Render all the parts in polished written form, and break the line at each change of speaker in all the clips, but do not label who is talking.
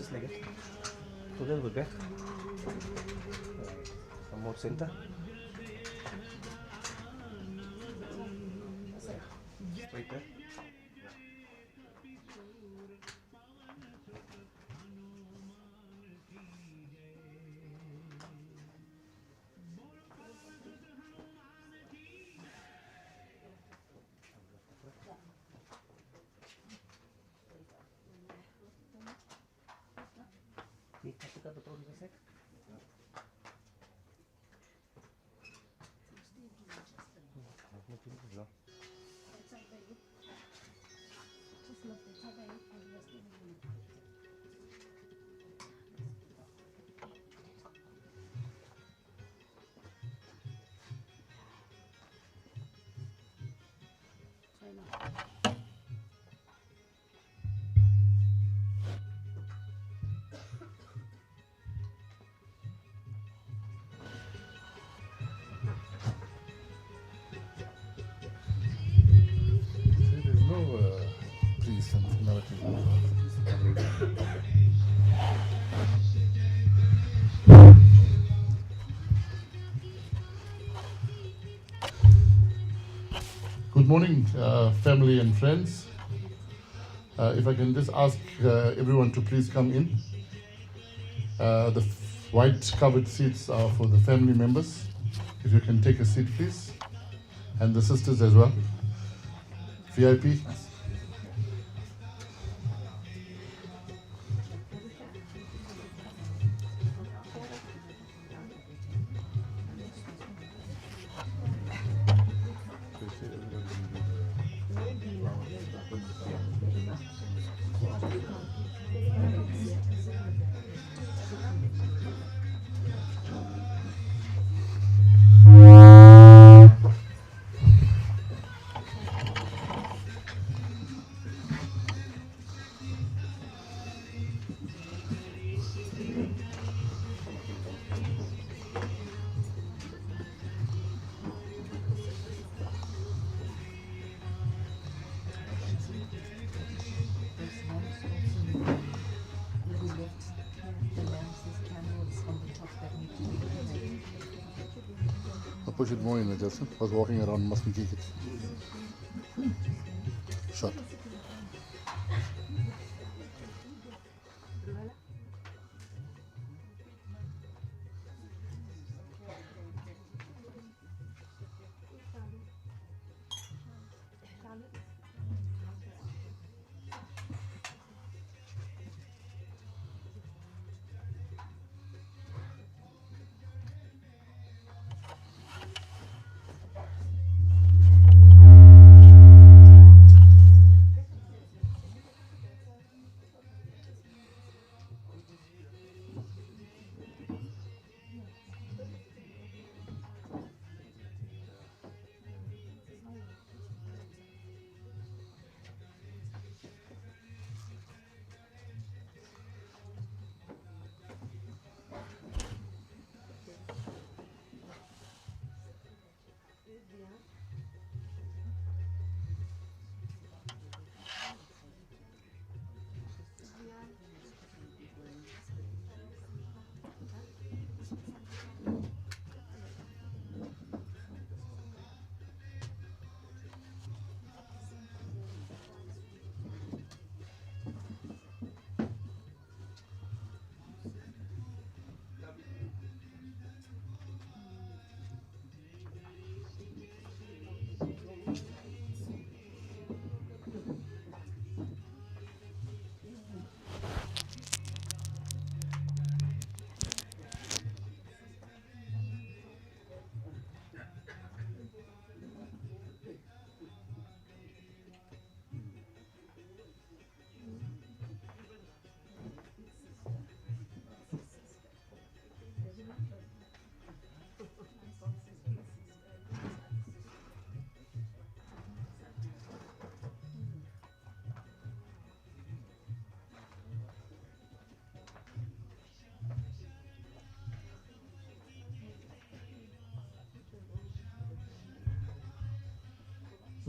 Just like it. So then we'll back. Some more center. Straight there.
There's no priest and narrative. Good morning, family and friends. If I can just ask everyone to please come in. The white covered seats are for the family members. If you can take a seat, please. And the sisters as well. VIP. I'll push it more in, Justin. I was walking around, mustn't kick it. Shot.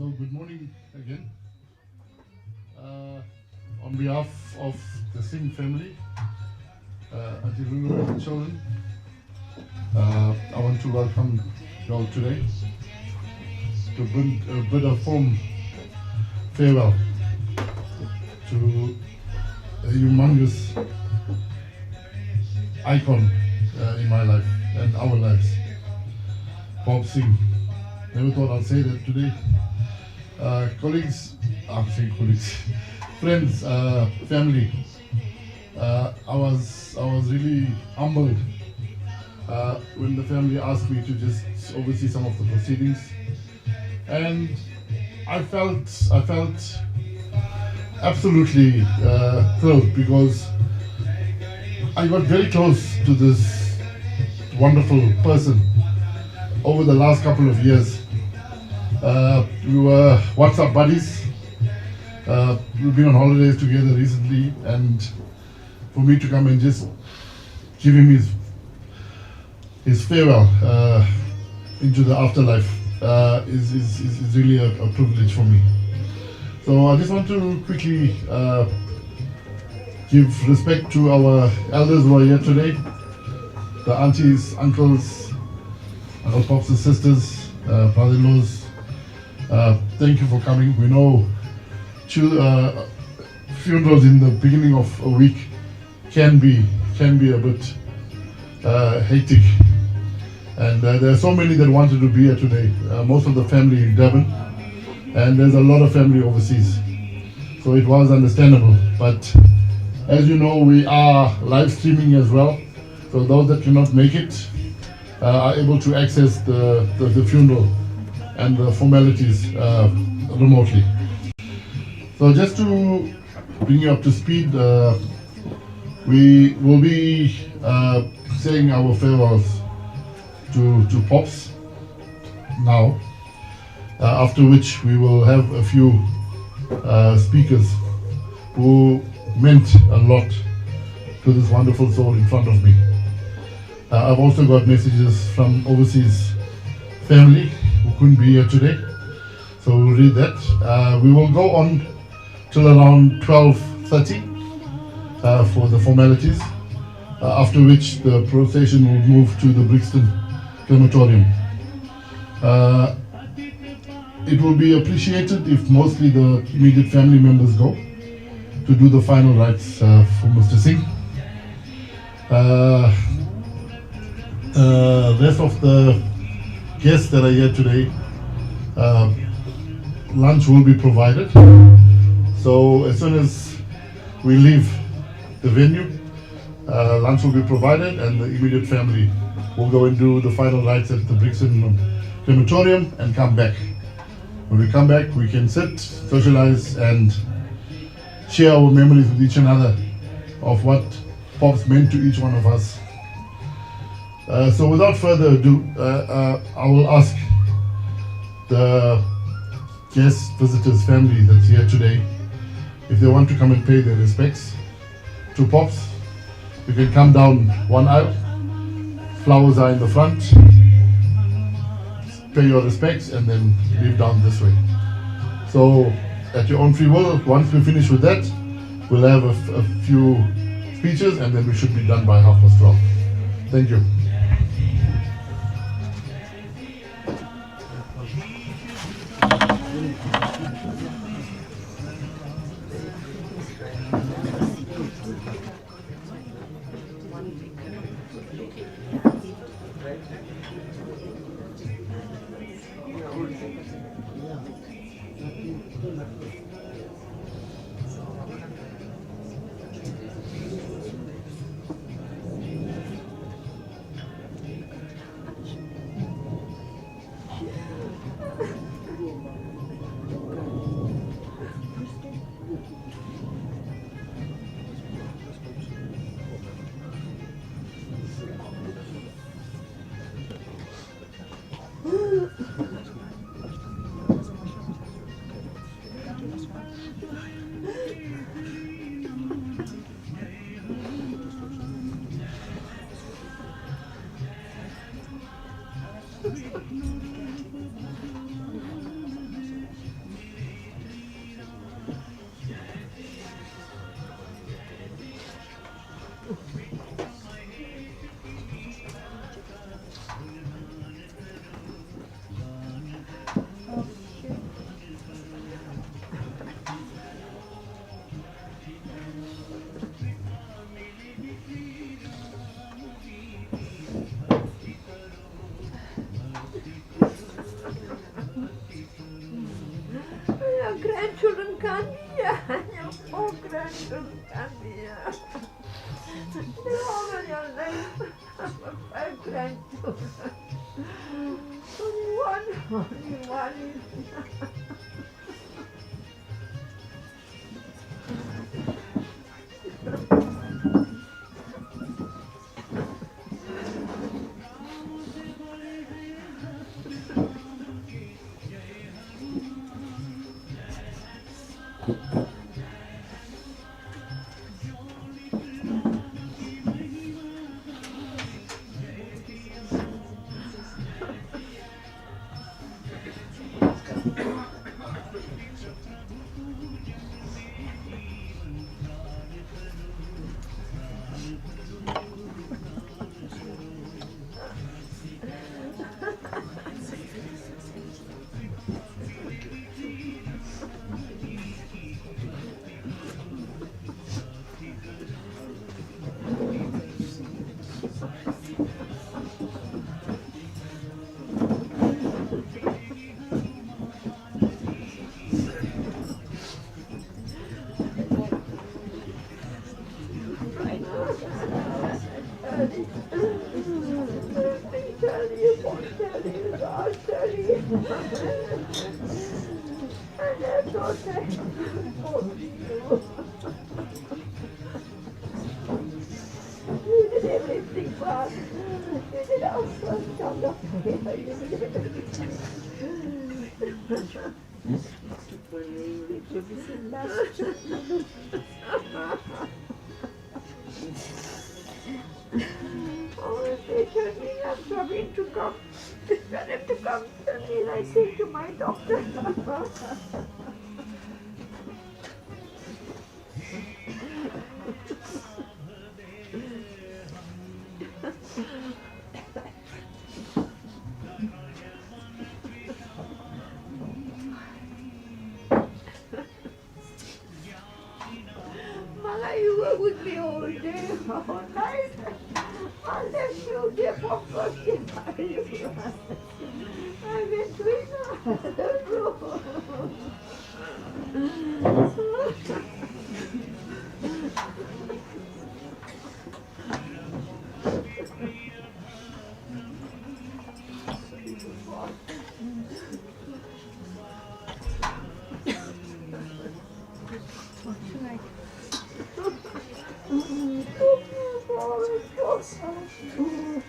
So good morning again. On behalf of the Singh family, Auntie Lulu and the children, I want to welcome you all today to bid a form farewell to a humongous icon in my life and our lives, Bob Singh. Never thought I'd say that today. Colleagues, I'm saying colleagues, friends, family. I was really humbled when the family asked me to just oversee some of the proceedings, and I felt absolutely thrilled because I got very close to this wonderful person over the last couple of years. We were WhatsApp buddies. We've been on holidays together recently, and for me to come and just give him his farewell into the afterlife is really a privilege for me. So I just want to quickly give respect to our elders who are here today, the aunties, uncles, our pops and sisters, brother-in-laws. Thank you for coming. We know funerals in the beginning of a week can be a bit hectic, and there are so many that wanted to be here today. Most of the family in Durban, and there's a lot of family overseas, so it was understandable. But as you know, we are live streaming as well, so those that cannot make it are able to access the funeral and the formalities remotely. So just to bring you up to speed, we will be saying our farewells to Pops now, after which we will have a few speakers who meant a lot to this wonderful soul in front of me. I've also got messages from overseas family who couldn't be here today, so we'll read that. We will go on till around 12:30 for the formalities, after which the procession will move to the Brixton CREMATORIUM. It will be appreciated if mostly the immediate family members go to do the final rites for Mr. Singh. Rest of the guests that are here today, lunch will be provided. So as soon as we leave the venue, lunch will be provided, and the immediate family will go and do the final rites at the Brixton CREMATORIUM and come back. When we come back, we can sit, socialize, and share our memories with each another of what Pops meant to each one of us. So without further ado, I will ask the guest visitors family that's here today if they want to come and pay their respects to Pops. You can come down one aisle, flowers are in the front, pay your respects, and then leave down this way. So at your own free will, once we finish with that, we'll have a few speeches, and then we should be done by 12:30. Thank you.
your grandchildren can't be here. Your poor grandchildren can't be here. They're all on your life. 5 grandchildren. Only one. Oh, they told me I'm struggling to come. Tell him to come. And I say to my doctor. Mala, you were with me all day, all night. I left you there for first year. I went to the room.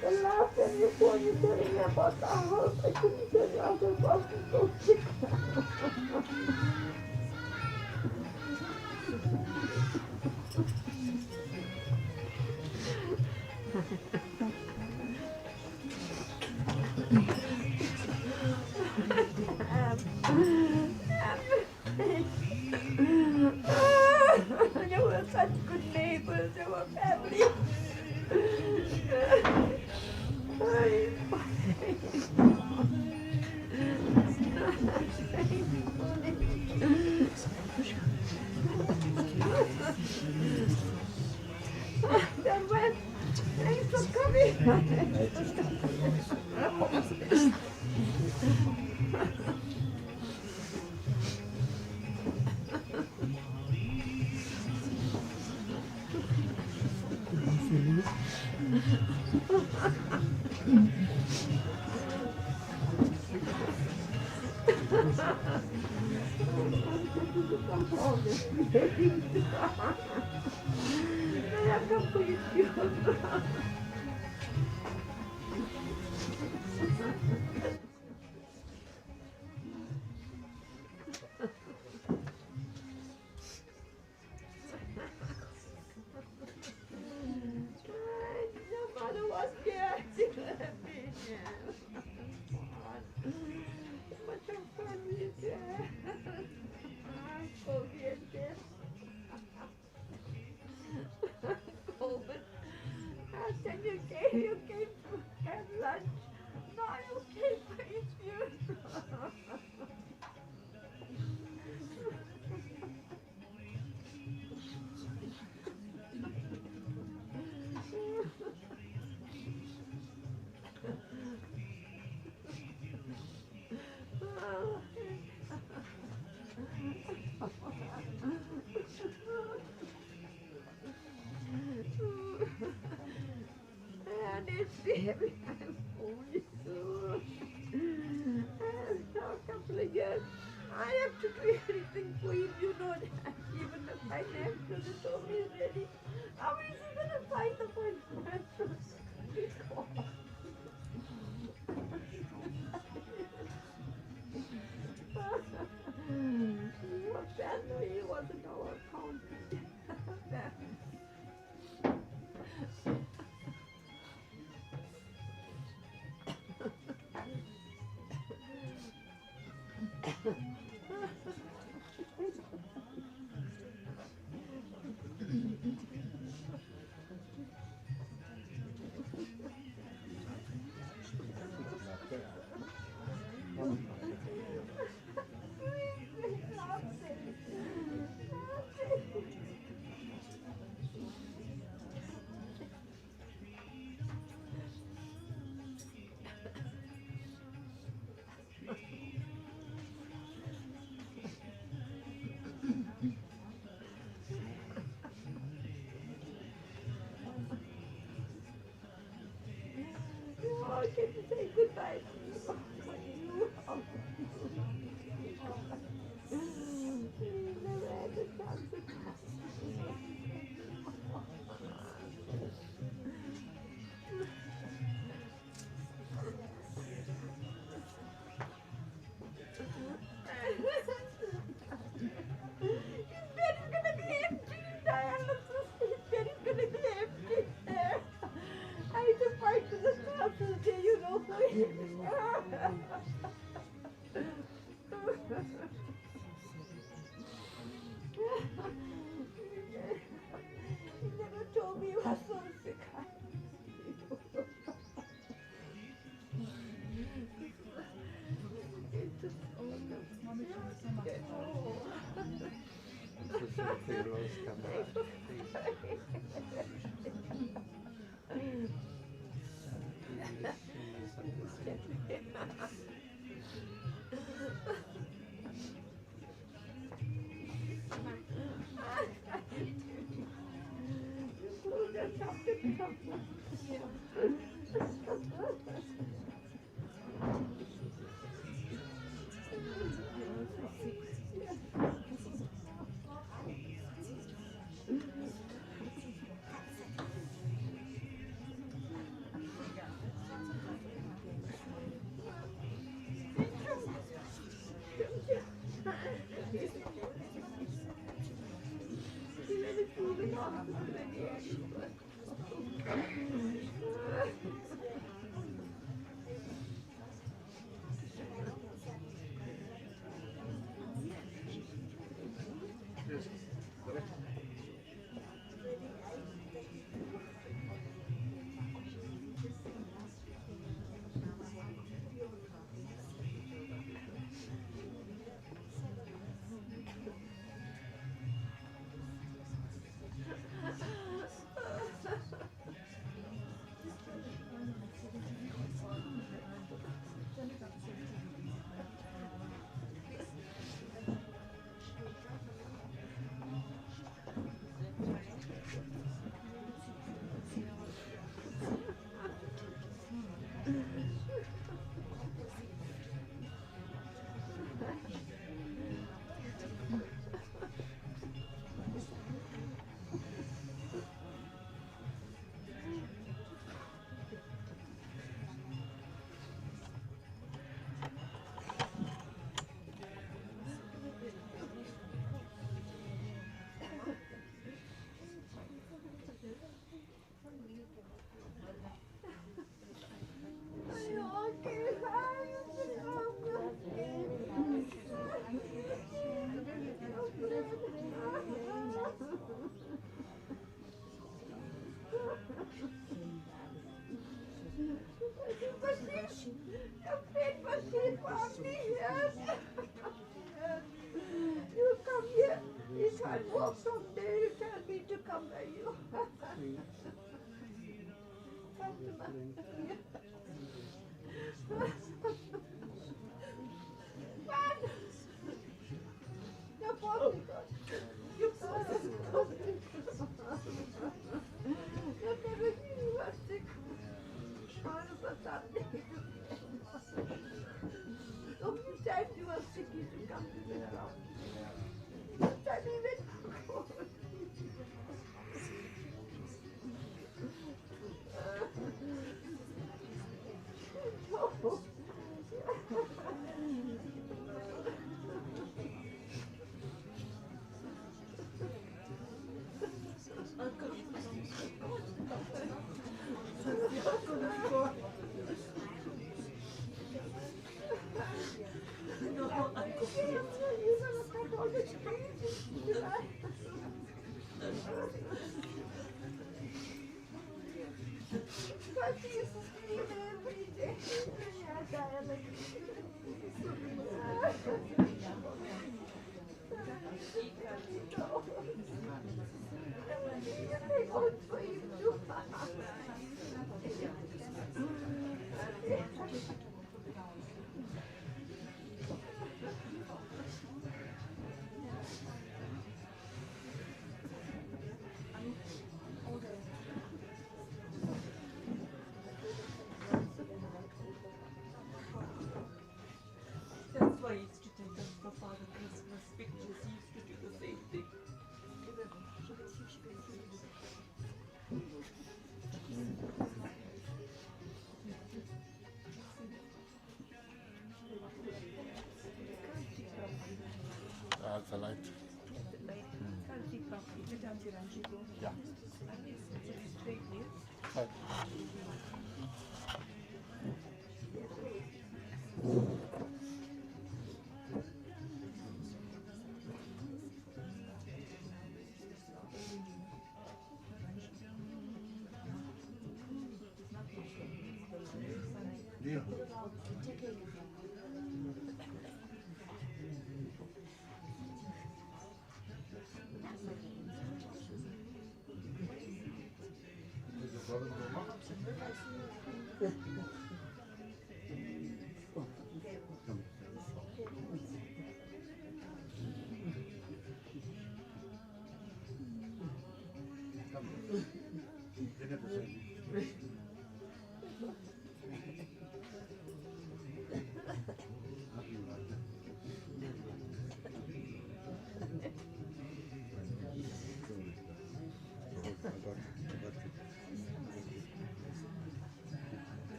The last time you told me about the house, I couldn't tell you I was about to go sick. You were such good neighbors, you were family. Then when thanks for coming. You came to have lunch. Now you came every time for you. And now a couple of years, I have to do everything for him, you know that. Even the financial, they told me already. How is he going to find the financial? Your family wasn't our account. Oh, can you say goodbye to you? You never had the chance to His bed is gonna be empty, dialysis. His bed is gonna be empty. I had to fight for the classes there, you know, for him. He never told me he was so sick. It's just You come here. You can't walk someday. You tell me to come by you. on the street in July. But he used to scream every day. Yeah, dialect. They vote for him too.
That's why he used to take us for Father Christmas pictures. He used to do the same thing.
That's a light. Yeah. Right.
Yeah.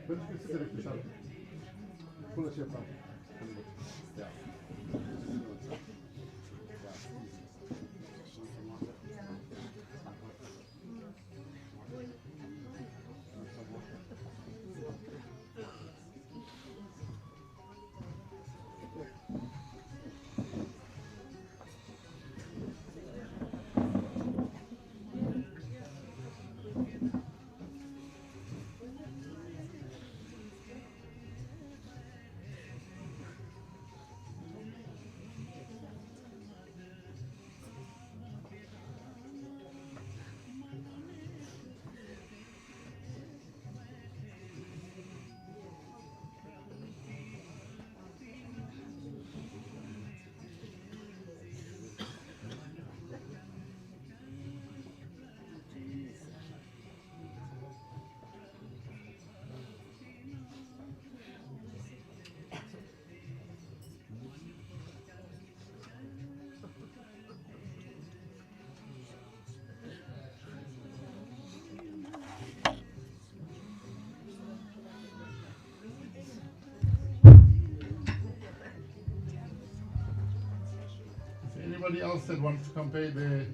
But you sit at the shop. Pull it your front. Yeah. Anybody else that wants to come pay their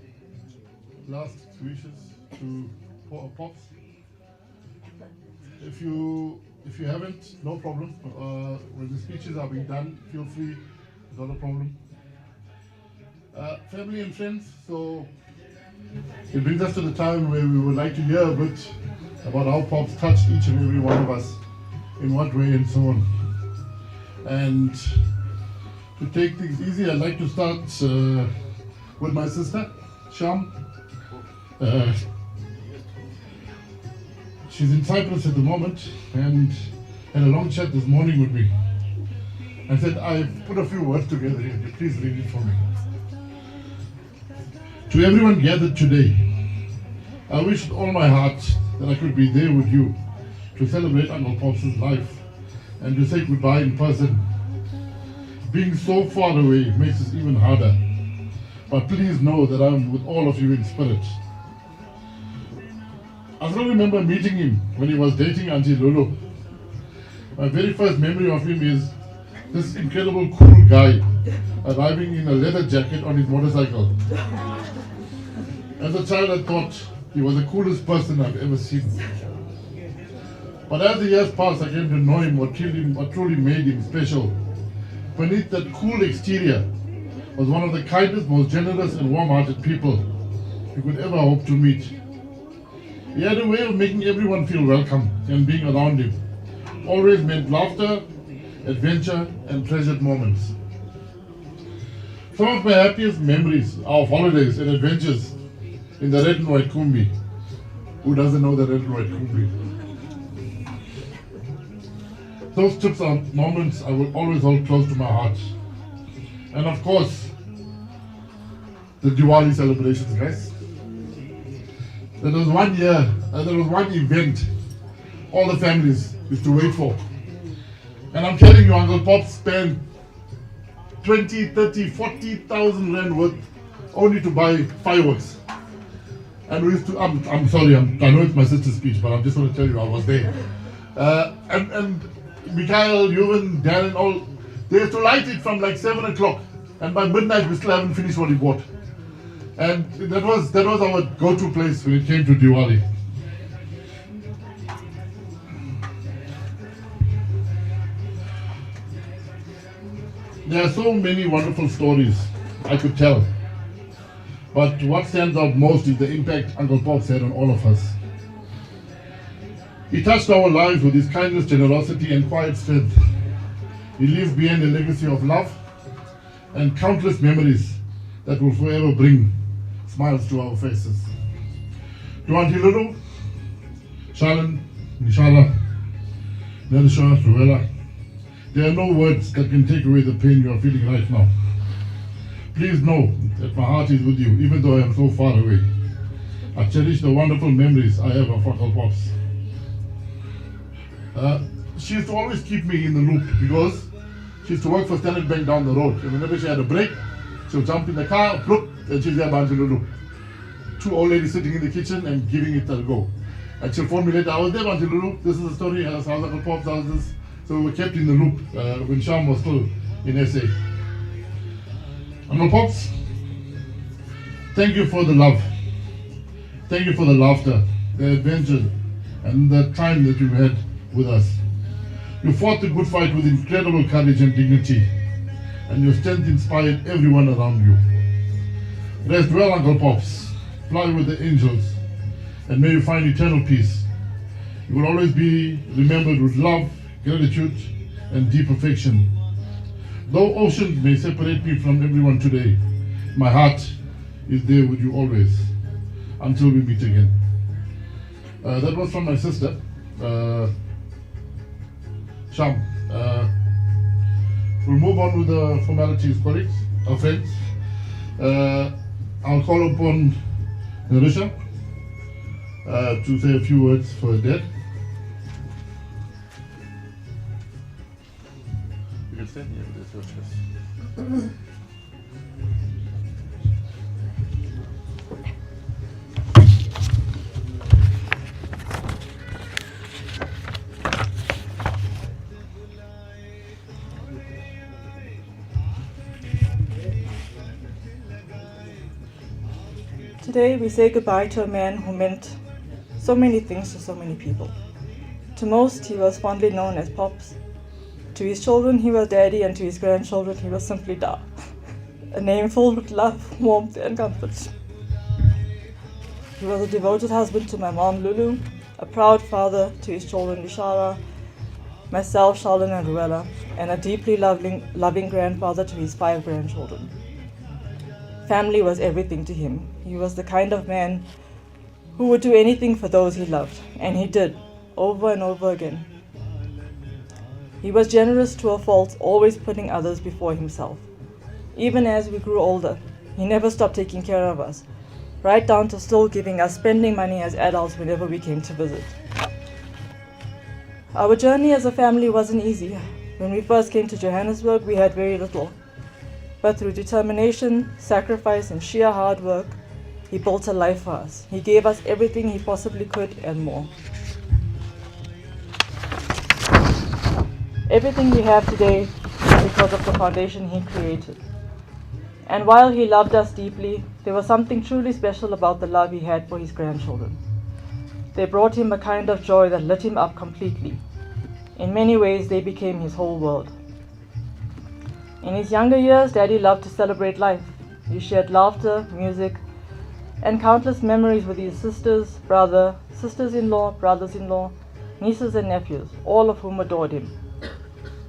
last wishes to Pops? If you haven't, no problem. When the speeches are being done, feel free. It's not a problem. Family and friends. So it brings us to the time where we would like to hear a bit about how Pops touched each and every one of us, in what way, and so on. And to take things easy, I'd like to start with my sister, Sham. She's in Cyprus at the moment and had a long chat this morning with me. I said, I've put a few words together here. Please read it for me. To everyone gathered today, I wish with all my heart that I could be there with you to celebrate Uncle Pops' life and to say goodbye in person. Being so far away makes it even harder. But please know that I'm with all of you in spirit. I still remember meeting him when he was dating Auntie Lulu. My very first memory of him is this incredible cool guy arriving in a leather jacket on his motorcycle. As a child, I thought he was the coolest person I've ever seen. But as the years passed, I came to know him, what truly made him special. beneath that cool exterior was one of the kindest, most generous and warm-hearted people you could ever hope to meet. He had a way of making everyone feel welcome, and being around him always meant laughter, adventure and treasured moments. Some of my happiest memories are of holidays and adventures in the red and white Kumbi. Who doesn't know the red and white Kumbi? Those trips are moments I will always hold close to my heart. And of course, the Diwali celebrations, guys. There was one year, there was one event all the families used to wait for. And I'm telling you, Uncle Pop spent 20, 30, 40,000 rand worth only to buy fireworks. And we used to, I'm sorry, I know it's my sister's speech, but I'm just going to tell you I was there. And Mikhail, Euven, Darren, all, they used to light it from like 7 o'clock. And by midnight, we still haven't finished what we bought. And that was our go-to place when it came to Diwali. There are so many wonderful stories I could tell. But what stands out most is the impact Uncle Pops had on all of us. He touched our lives with his kindness, generosity and quiet strength. He leaves behind a legacy of love and countless memories that will forever bring smiles to our faces. To Auntie Lulu, Shalan, Nishala, Nelisha, Ruela, there are no words that can take away the pain you are feeling right now. Please know that my heart is with you, even though I am so far away. I cherish the wonderful memories I have of Uncle Pops. She used to always keep me in the loop because she used to work for Standard Bank down the road. And whenever she had a break, she would jump in the car, plop, and she's there by Auntie Lulu. Two old ladies sitting in the kitchen and giving it a go. And she'll phone me later, I was there, Auntie Lulu, this is the story, how's Uncle Pops, how's this? So we were kept in the loop when Sham was still in SA. Uncle Pops, thank you for the love. Thank you for the laughter, the adventure, and the time that you had with us. You fought the good fight with incredible courage and dignity, and your strength inspired everyone around you. Rest well, Uncle Pops. Fly with the angels, and may you find eternal peace. You will always be remembered with love, gratitude, and deep affection. Though oceans may separate me from everyone today, my heart is there with you always, until we meet again. That was from my sister, Sham. We'll move on with the formalities, colleagues, our friends. I'll call upon Narisha to say a few words for her dad. You can stand here, that's your chest.
Today we say goodbye to a man who meant so many things to so many people. To most, he was fondly known as Pops. To his children, he was Daddy, and to his grandchildren, he was simply Da. A name filled with love, warmth, and comfort. He was a devoted husband to my mom, Lulu, a proud father to his children, Lishara, myself, Charlene, and Ruella, and a deeply loving grandfather to his 5 grandchildren. Family was everything to him. He was the kind of man who would do anything for those he loved, and he did, over and over again. He was generous to a fault, always putting others before himself. Even as we grew older, he never stopped taking care of us, right down to still giving us spending money as adults whenever we came to visit. Our journey as a family wasn't easy. When we first came to Johannesburg, we had very little. But through determination, sacrifice, and sheer hard work, he built a life for us. He gave us everything he possibly could and more. Everything we have today is because of the foundation he created. And while he loved us deeply, there was something truly special about the love he had for his grandchildren. They brought him a kind of joy that lit him up completely. In many ways, they became his whole world. In his younger years, Daddy loved to celebrate life. He shared laughter, music, and countless memories with his sisters-in-law, brothers-in-law, nieces and nephews, all of whom adored him.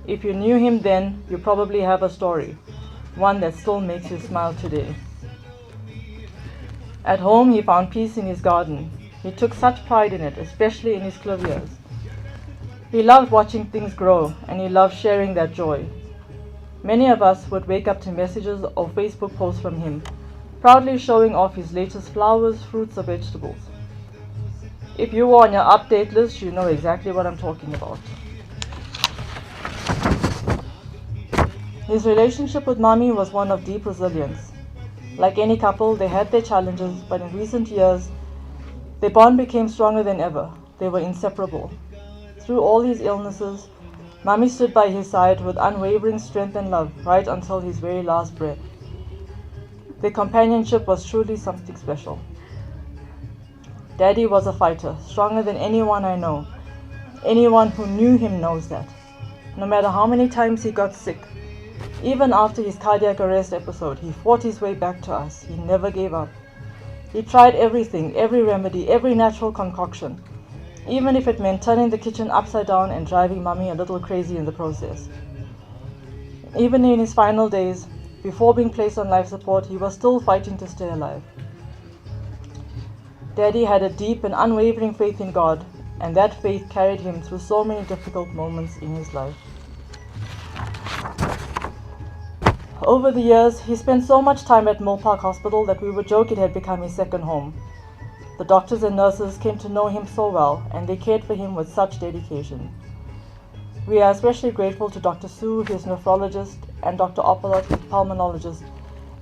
If you knew him then, you probably have a story, one that still makes you smile today. At home, he found peace in his garden. He took such pride in it, especially in his claviers. He loved watching things grow, and he loved sharing that joy. Many of us would wake up to messages or Facebook posts from him, proudly showing off his latest flowers, fruits, or vegetables. If you were on your update list, you know exactly what I'm talking about. His relationship with Mommy was one of deep resilience. Like any couple, they had their challenges, but in recent years, their bond became stronger than ever. They were inseparable. Through all his illnesses, Mommy stood by his side with unwavering strength and love right until his very last breath. Their companionship was truly something special. Daddy was a fighter, stronger than anyone I know. Anyone who knew him knows that. No matter how many times he got sick, even after his cardiac arrest episode, he fought his way back to us. He never gave up. He tried everything, every remedy, every natural concoction, even if it meant turning the kitchen upside down and driving Mommy a little crazy in the process. Even in his final days, before being placed on life support, he was still fighting to stay alive. Daddy had a deep and unwavering faith in God, and that faith carried him through so many difficult moments in his life. Over the years, he spent so much time at Mill Park Hospital that we would joke it had become his second home. The doctors and nurses came to know him so well, and they cared for him with such dedication. We are especially grateful to Dr. Sue, his nephrologist, and Dr. Opolot, his pulmonologist,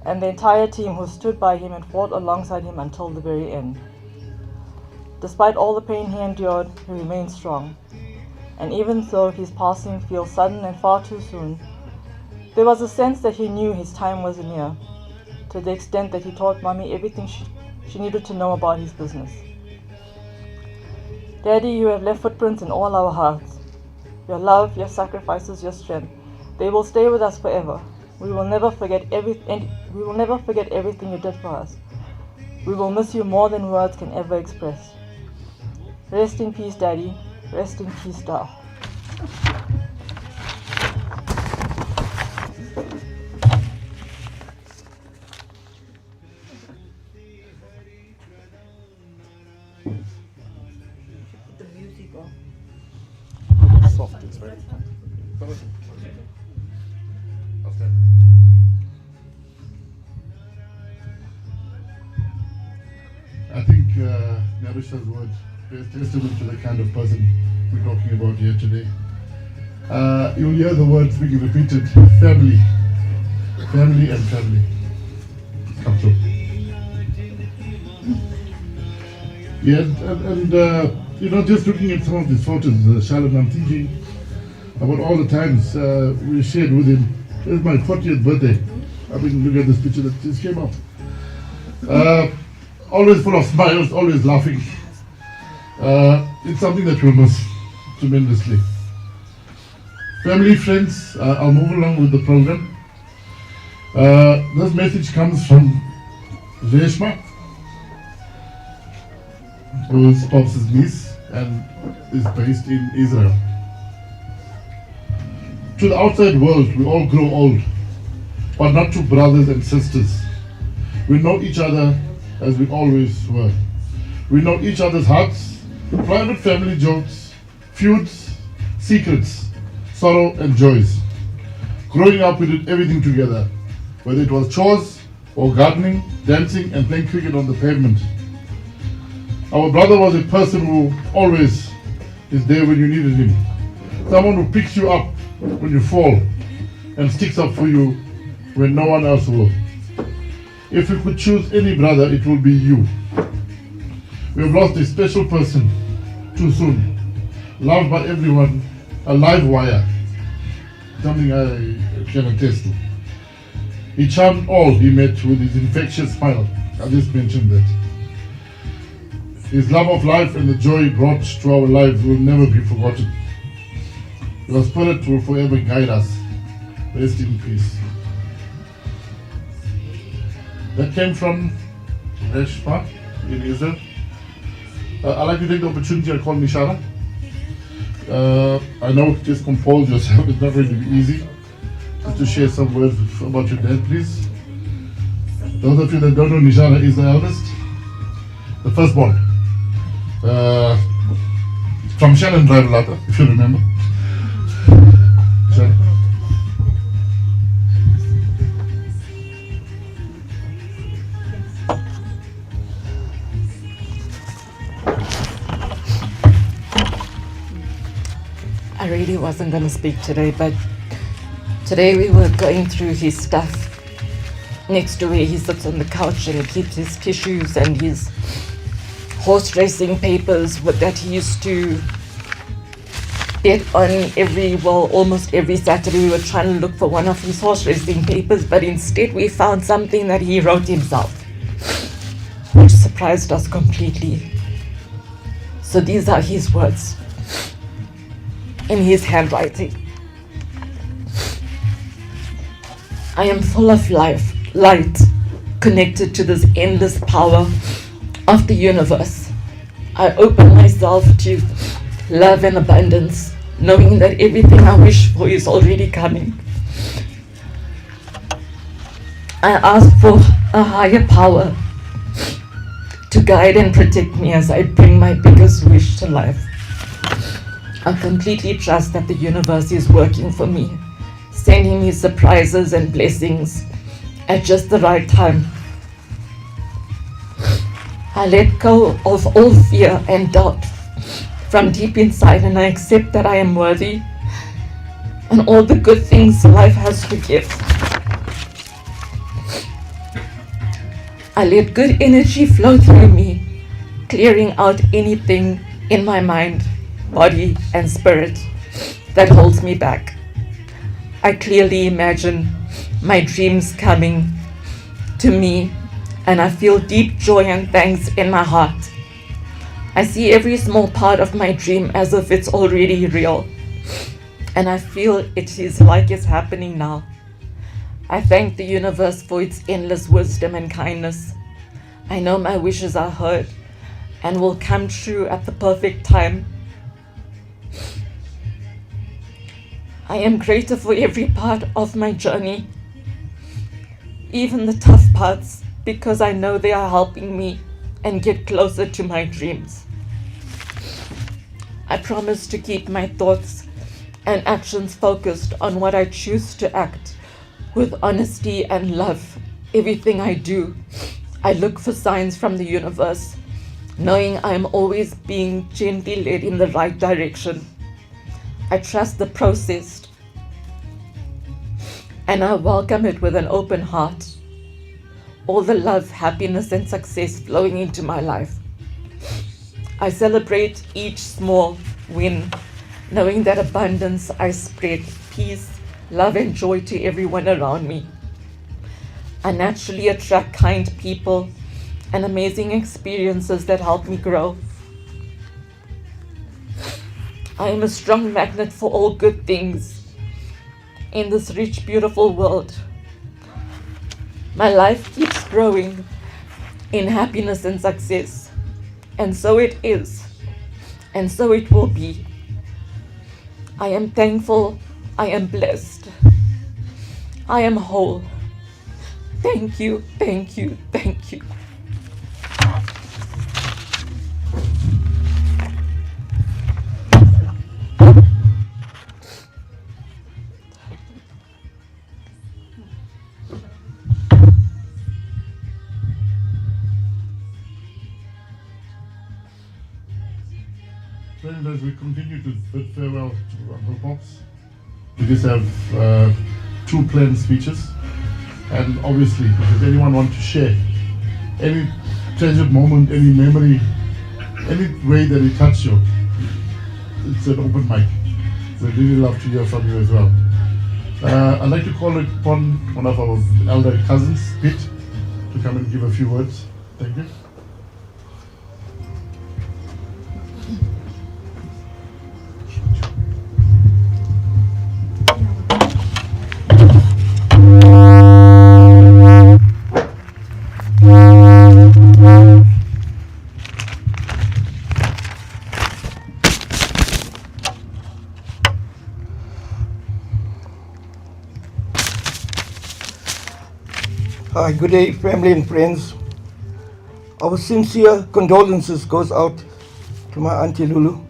and the entire team who stood by him and fought alongside him until the very end. Despite all the pain he endured, he remained strong. And even though his passing feels sudden and far too soon, there was a sense that he knew his time was near, to the extent that he taught Mommy everything she needed to know about his business. Daddy, you have left footprints in all our hearts. Your love, your sacrifices, your strength, they will stay with us forever. We will never forget everything you did for us. We will miss you more than words can ever express. Rest in peace, Daddy. Rest in peace, Dar.
The music on.
It's soft, it's very fine. Okay. I think Narisha's words bears testament to the kind of person we're talking about here today. You'll hear the words being repeated: family, family, and family. Come through. Yeah, and just looking at some of these photos, Charlotte, I'm thinking about all the times we shared with him. It's my 40th birthday. I mean, look at this picture that just came up. Always full of smiles, always laughing. It's something that we'll miss tremendously. Family, friends, I'll move along with the program. This message comes from Reshma, who is Pops' niece and is based in Israel. To the outside world, we all grow old, but not to brothers and sisters. We know each other as we always were. We know each other's hearts, private family jokes, feuds, secrets, sorrow and joys. Growing up, we did everything together, whether it was chores or gardening, dancing and playing cricket on the pavement. Our brother was a person who always is there when you needed him. Someone who picks you up when you fall and sticks up for you when no one else will. If we could choose any brother, it will be you. We have lost a special person too soon. Loved by everyone, a live wire. Something I can attest to. He charmed all he met with his infectious smile. I just mentioned that. His love of life and the joy he brought to our lives will never be forgotten. Your spirit will forever guide us. Rest in peace. That came from Reshma in Israel. I'd like to take the opportunity, I call Nishara. I know just compose yourself, it's not going to be easy. Just to share some words about your dad, please. Those of you that don't know, Nishara is the eldest, the firstborn. From Shannon Drive Lata, if you remember. Shannon.
I really wasn't going to speak today, but today we were going through his stuff next to where he sits on the couch and keeps his tissues and his horse racing papers that he used to bet on almost every Saturday. We were trying to look for one of his horse racing papers, but instead we found something that he wrote himself, which surprised us completely. So these are his words in his handwriting. I am full of light, connected to this endless power of the universe. I open myself to love and abundance, knowing that everything I wish for is already coming. I ask for a higher power to guide and protect me as I bring my biggest wish to life. I completely trust that the universe is working for me, sending me surprises and blessings at just the right time. I let go of all fear and doubt from deep inside, and I accept that I am worthy and all the good things life has to give. I let good energy flow through me, clearing out anything in my mind, body, and spirit that holds me back. I clearly imagine my dreams coming to me, and I feel deep joy and thanks in my heart. I see every small part of my dream as if it's already real, and I feel it is like it's happening now. I thank the universe for its endless wisdom and kindness. I know my wishes are heard and will come true at the perfect time. I am grateful for every part of my journey, even the tough parts, because I know they are helping me and get closer to my dreams. I promise to keep my thoughts and actions focused on what I choose to act with honesty and love. Everything I do, I look for signs from the universe, knowing I am always being gently led in the right direction. I trust the process and I welcome it with an open heart. All the love, happiness, and success flowing into my life. I celebrate each small win, knowing that abundance I spread peace, love, and joy to everyone around me. I naturally attract kind people and amazing experiences that help me grow. I am a strong magnet for all good things in this rich, beautiful world. My life keeps growing in happiness and success, and so it is, and so it will be. I am thankful, I am blessed, I am whole. Thank you, thank you, thank you.
Friends, as we continue to bid farewell to Uncle Pops, we just have two planned speeches. And obviously, if anyone wants to share any treasured moment, any memory, any way that it touched you, it's an open mic. We'd really love to hear from you as well. I'd like to call upon one of our elder cousins, Pete, to come and give a few words. Thank you.
Hi, good day, family and friends. Our sincere condolences goes out to my auntie Lulu,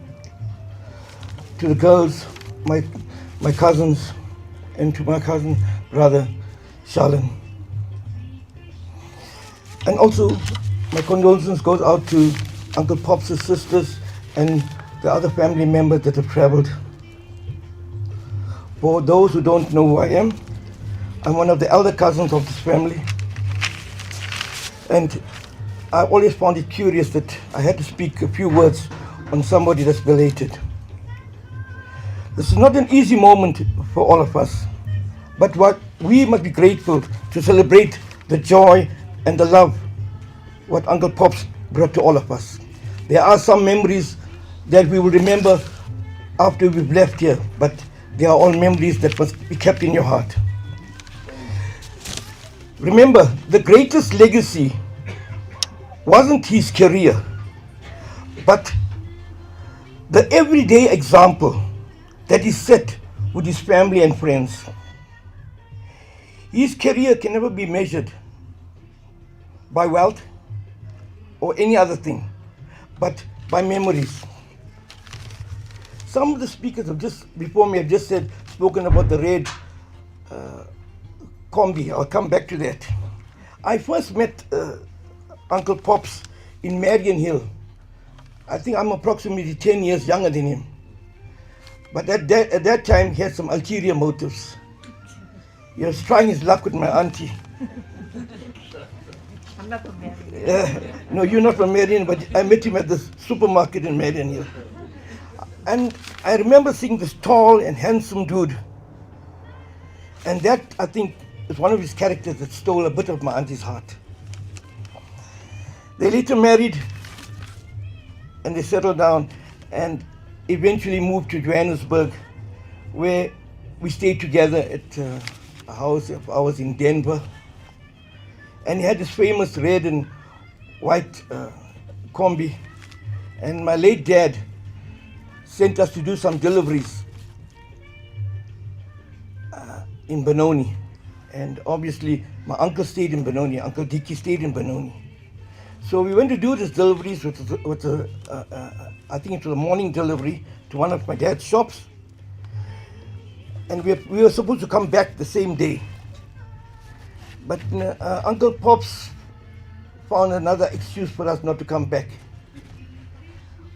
to the girls, my cousins, and to my cousin brother Shalin. And also, my condolences goes out to Uncle Pop's sisters and the other family members that have traveled. For those who don't know who I am, I'm one of the elder cousins of this family. And I always found it curious that I had to speak a few words on somebody that's belated. This is not an easy moment for all of us, but what we must be grateful to celebrate the joy and the love what Uncle Pops brought to all of us. There are some memories that we will remember after we've left here, but they are all memories that must be kept in your heart. Remember, the greatest legacy wasn't his career, but the everyday example that he set with his family and friends. His career can never be measured by wealth or any other thing, but by memories. Some of the speakers have just before me have just spoken about the red combi. I'll come back to that. I first met Uncle Pops in Marion Hill. I think I'm approximately 10 years younger than him. But at that time, he had some ulterior motives. He was trying his luck with my auntie.
I'm not from Marion.
No, you're not from Marion, but I met him at the supermarket in Marion Hill. And I remember seeing this tall and handsome dude. And that, I think, is one of his characters that stole a bit of my auntie's heart. They later married and they settled down and eventually moved to Johannesburg, where we stayed together at a house of ours in Denver. And he had this famous red and white combi. And my late dad sent us to do some deliveries in Benoni. And obviously, my uncle stayed in Benoni, Uncle Dickie stayed in Benoni. So we went to do these deliveries with I think it was a morning delivery to one of my dad's shops. And we were supposed to come back the same day. But Uncle Pops found another excuse for us not to come back.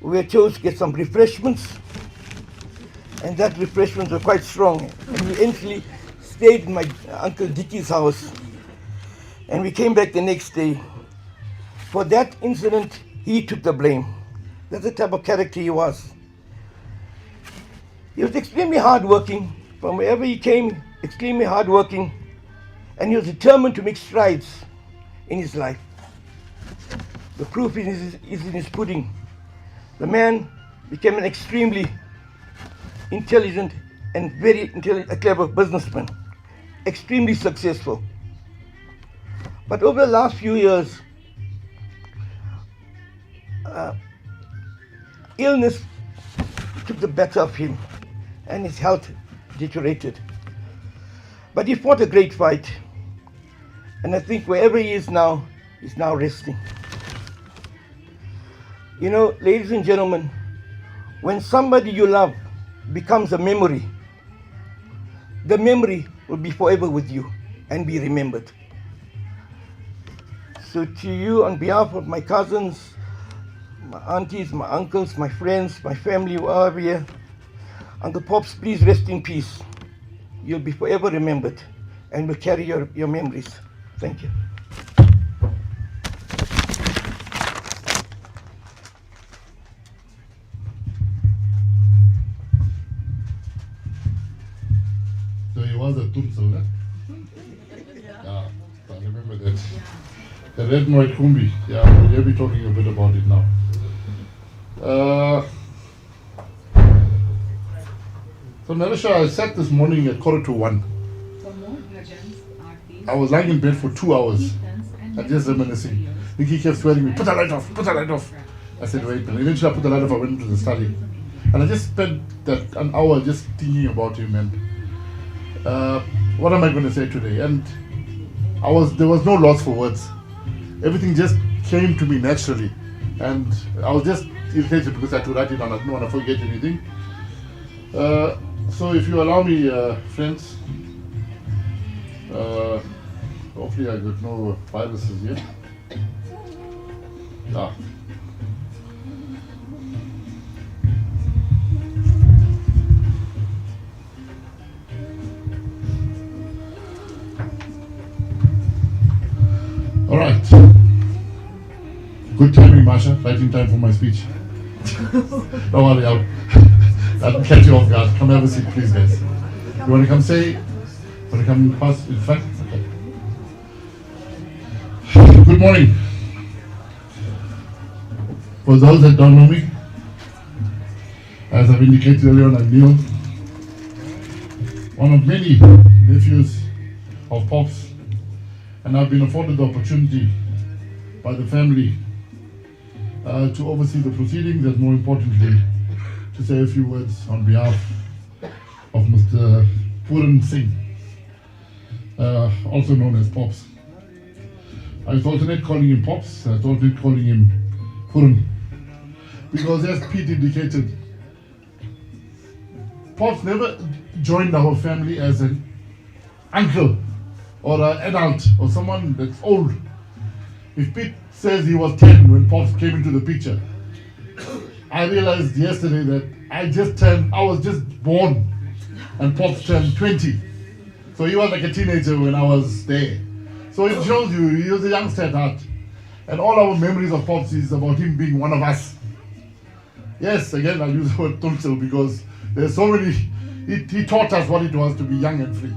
We chose to get some refreshments, and that refreshments were quite strong. And we eventually stayed in my Uncle Dickie's house, and we came back the next day. For that incident, he took the blame. That's the type of character he was. He was extremely hardworking. From wherever he came, extremely hardworking, and he was determined to make strides in his life. The proof is in his pudding. The man became an extremely intelligent and very intelligent, a clever businessman, extremely successful. But over the last few years, illness took the better of him and his health deteriorated. But he fought a great fight, and I think wherever he is now, he's now resting. You know, ladies and gentlemen, when somebody you love becomes a memory, the memory will be forever with you and be remembered. So to you, on behalf of my cousins, my aunties, my uncles, my friends, my family who are here, Uncle Pops, please rest in peace. You'll be forever remembered and will carry your memories. Thank you.
So he was a Tumsel, yeah, I remember that. The red and white Kumbi, yeah, we'll be talking a bit about it now. So Narisha, I sat this morning at 1:45. I was lying in bed for 2 hours. I just reminiscing. Vicky kept swearing me, put the light off, put the light off. I said, wait, and eventually I put the light off, I went into the study. And I just spent an hour just thinking about him and what am I going to say today? And there was no loss for words. Everything just came to me naturally. And I was just irritated because I had to write it down. I didn't want to forget anything. So if you allow me, friends, hopefully I got no viruses here. Ah. All right. Good timing, Masha. Right in time for my speech. Don't worry, I'll catch you off guard. Come have a seat, please, guys. You want to come say? Want to come past in front? Okay. Good morning. For those that don't know me, as I've indicated earlier on, I'm Neil, one of many nephews of Pops, and I've been afforded the opportunity by the family to oversee the proceedings and, more importantly, to say a few words on behalf of Mr. POORUN Singh, also known as Pops. I alternate calling him Pops, I alternate calling him POORUN, because as Pete indicated, Pops never joined our family as an uncle or an adult or someone that's old. If Pete says he was 10 when Pops came into the picture, I realized yesterday that I was just born and Pops turned 20. So he was like a teenager when I was there. So it shows you, he was a youngster at heart. And all our memories of Pops is about him being one of us. Yes, again, I'll use the word Tunsil because there's so many, he taught us what it was to be young and free.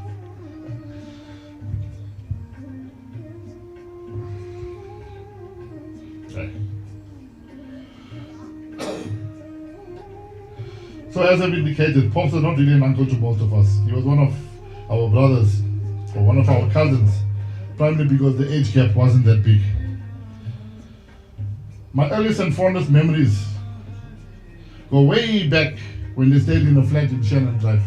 So as I've indicated, Pops is not really an uncle to most of us. He was one of our brothers, or one of our cousins, primarily because the age gap wasn't that big. My earliest and fondest memories go way back when they stayed in a flat in Shannon Drive.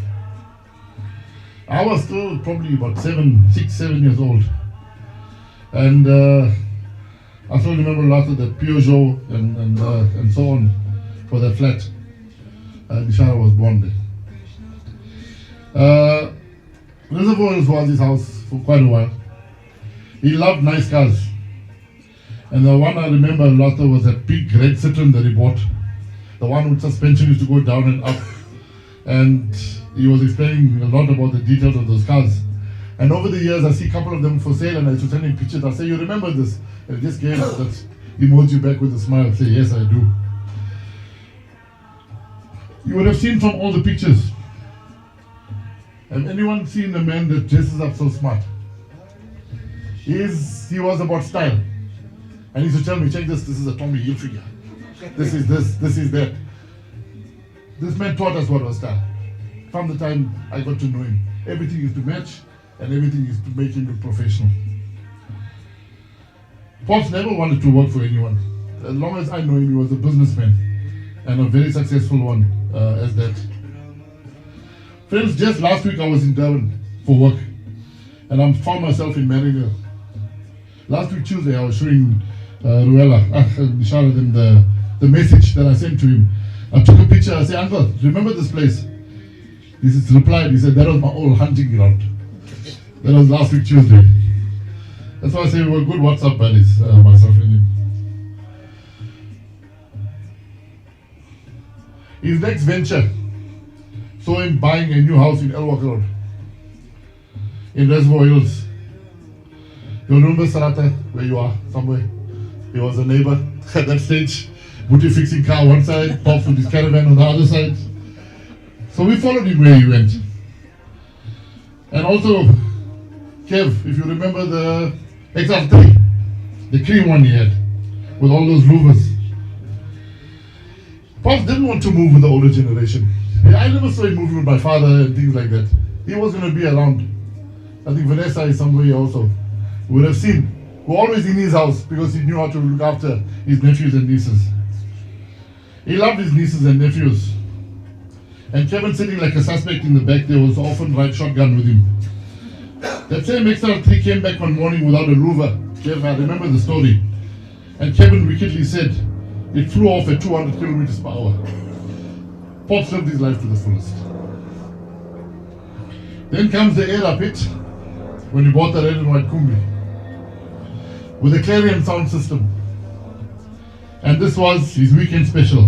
I was still probably about 6, 7 years old. And I still remember a lot of the Peugeot and so on for that flat. Nishara was born there. Reservoirs was his house for quite a while. He loved nice cars. And the one I remember a lot of was that big red Citroen that he bought. The one with suspension used to go down and up. And he was explaining a lot about the details of those cars. And over the years, I see a couple of them for sale and I used to send him pictures. I say, you remember this? And he just gave us that emoji back with a smile and say, yes, I do. You would have seen from all the pictures. Have anyone seen a man that dresses up so smart? He was about style. And he used to tell me, check this is a Tommy Hilfiger. This is that. This man taught us what was style. From the time I got to know him, everything used to match and everything used to make him look professional. Pops never wanted to work for anyone. As long as I know him, he was a businessman and a very successful one as that. Friends, just last week I was in Durban for work and I found myself in Maringer. Last week Tuesday I was showing Ruella, Nishara, them the message that I sent to him. I took a picture, I said, Uncle, remember this place? He replied, he said, that was my old hunting ground. That was last week Tuesday. That's why I say we were good WhatsApp buddies, myself and him. His next venture saw him buying a new house in Elwak Road, in Reservoir Hills. You remember Sarata, where you are, somewhere? He was a neighbor at that stage. Booty fixing car one side, Pops with his caravan on the other side. So we followed him where he went. And also, Kev, if you remember the XR3, the cream one he had, with all those louvers. Pops didn't want to move with the older generation. I never saw him moving with my father and things like that. He was going to be around. I think Vanessa is somewhere also. We would have seen. We were always in his house because he knew how to look after his nephews and nieces. He loved his nieces and nephews. And Kevin, sitting like a suspect in the back there, was often ride shotgun with him. That same XL3 came back one morning without a louver. Jeff, I remember the story. And Kevin wickedly said, it flew off at 200 kilometers per hour. Pops lived his life to the fullest. Then comes the era pit, when he bought the red and white Kumbi, with a Clarion sound system. And this was his weekend special,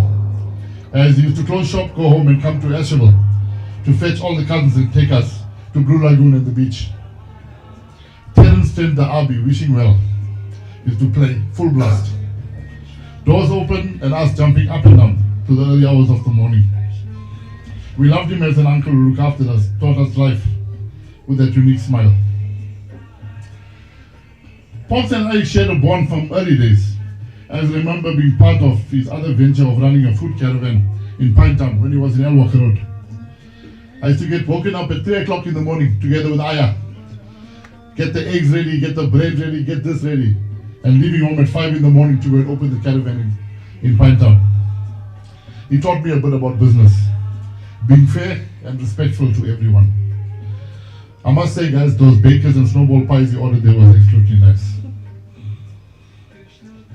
as he used to close shop, go home and come to Asheville to fetch all the cousins and take us to Blue Lagoon and the beach. Terence spent the RB, wishing well. He used to play full blast. Doors open and us jumping up and down to the early hours of the morning. We loved him as an uncle who looked after us, taught us life with that unique smile. Pops and I shared a bond from early days. I remember being part of his other venture of running a food caravan in Pinetown when he was in Elwalk Road. I used to get woken up at 3 o'clock in the morning together with Aya. Get the eggs ready, get the bread ready, get this ready. And leaving home at 5 in the morning to go and open the caravan in Pinetown. He taught me a bit about business, being fair and respectful to everyone. I must say, guys, those bakers and snowball pies he ordered there was absolutely nice.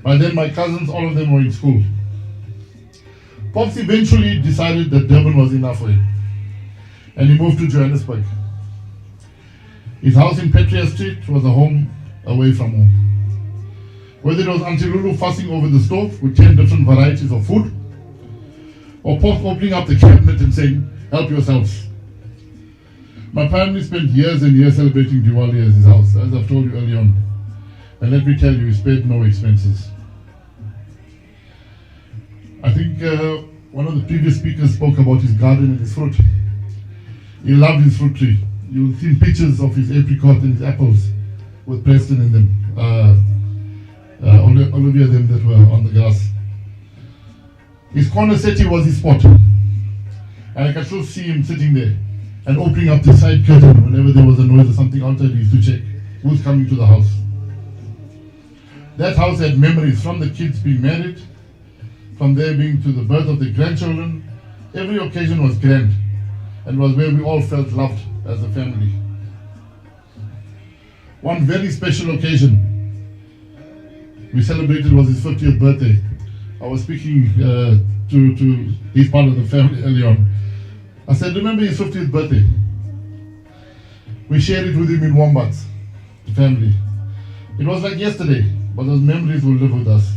By then, my cousins, all of them were in school. Pops eventually decided that Durban was enough for him, and he moved to Johannesburg. His house in Petria Street was a home away from home. Whether it was Auntie Lulu fussing over the stove with 10 different varieties of food, or Pop opening up the cabinet and saying, help yourselves. My family spent years and years celebrating Diwali as his house, as I've told you early on. And let me tell you, he spared no expenses. I think one of the previous speakers spoke about his garden and his fruit. He loved his fruit tree. You'll see pictures of his apricot and his apples with Brixton in them. Olivia them that were on the grass. His corner settee was his spot. And I can still see him sitting there and opening up the side curtain whenever there was a noise or something outside. He used to check who's coming to the house. That house had memories from the kids being married, from there being to the birth of the grandchildren. Every occasion was grand and was where we all felt loved as a family. One very special occasion we celebrated was his 50th birthday. I was speaking to his part of the family early on. I said, remember his 50th birthday? We shared it with him in Wombats, the family. It was like yesterday, but those memories will live with us.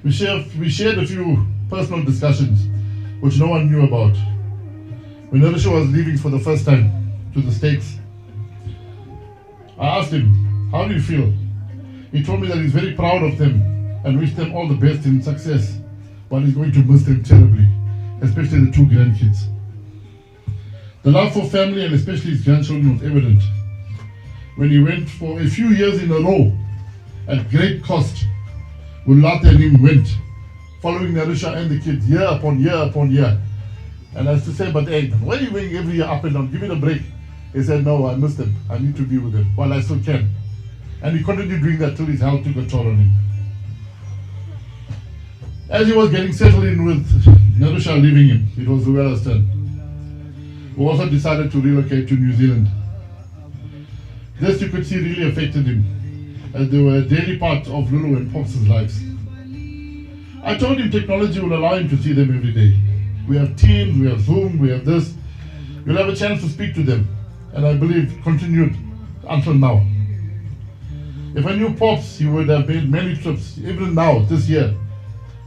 We shared a few personal discussions which no one knew about. When Narisha was leaving for the first time to the States, I asked him, how do you feel? He told me that he's very proud of them and wished them all the best in success, but he's going to miss them terribly, especially the 2 grandkids. The love for family and especially his grandchildren was evident when he went for a few years in a row at great cost. Ulata and him went, following Narisha and the kids year upon year upon year. And I used to say, but hey, why are you going every year up and down? Give it a break. He said, no, I missed them. I need to be with them while I still can. And he continued doing that till his health took a toll on him. As he was getting settled in with Narisha leaving him, it was Luella's turn, who also decided to relocate to New Zealand. This you could see really affected him, as they were a daily part of Lulu and Pop's lives. I told him technology will allow him to see them every day. We have Teams, we have Zoom, we have this. You'll have a chance to speak to them, and I believe continued until now. If I knew Pops, he would have made many trips, even now, this year,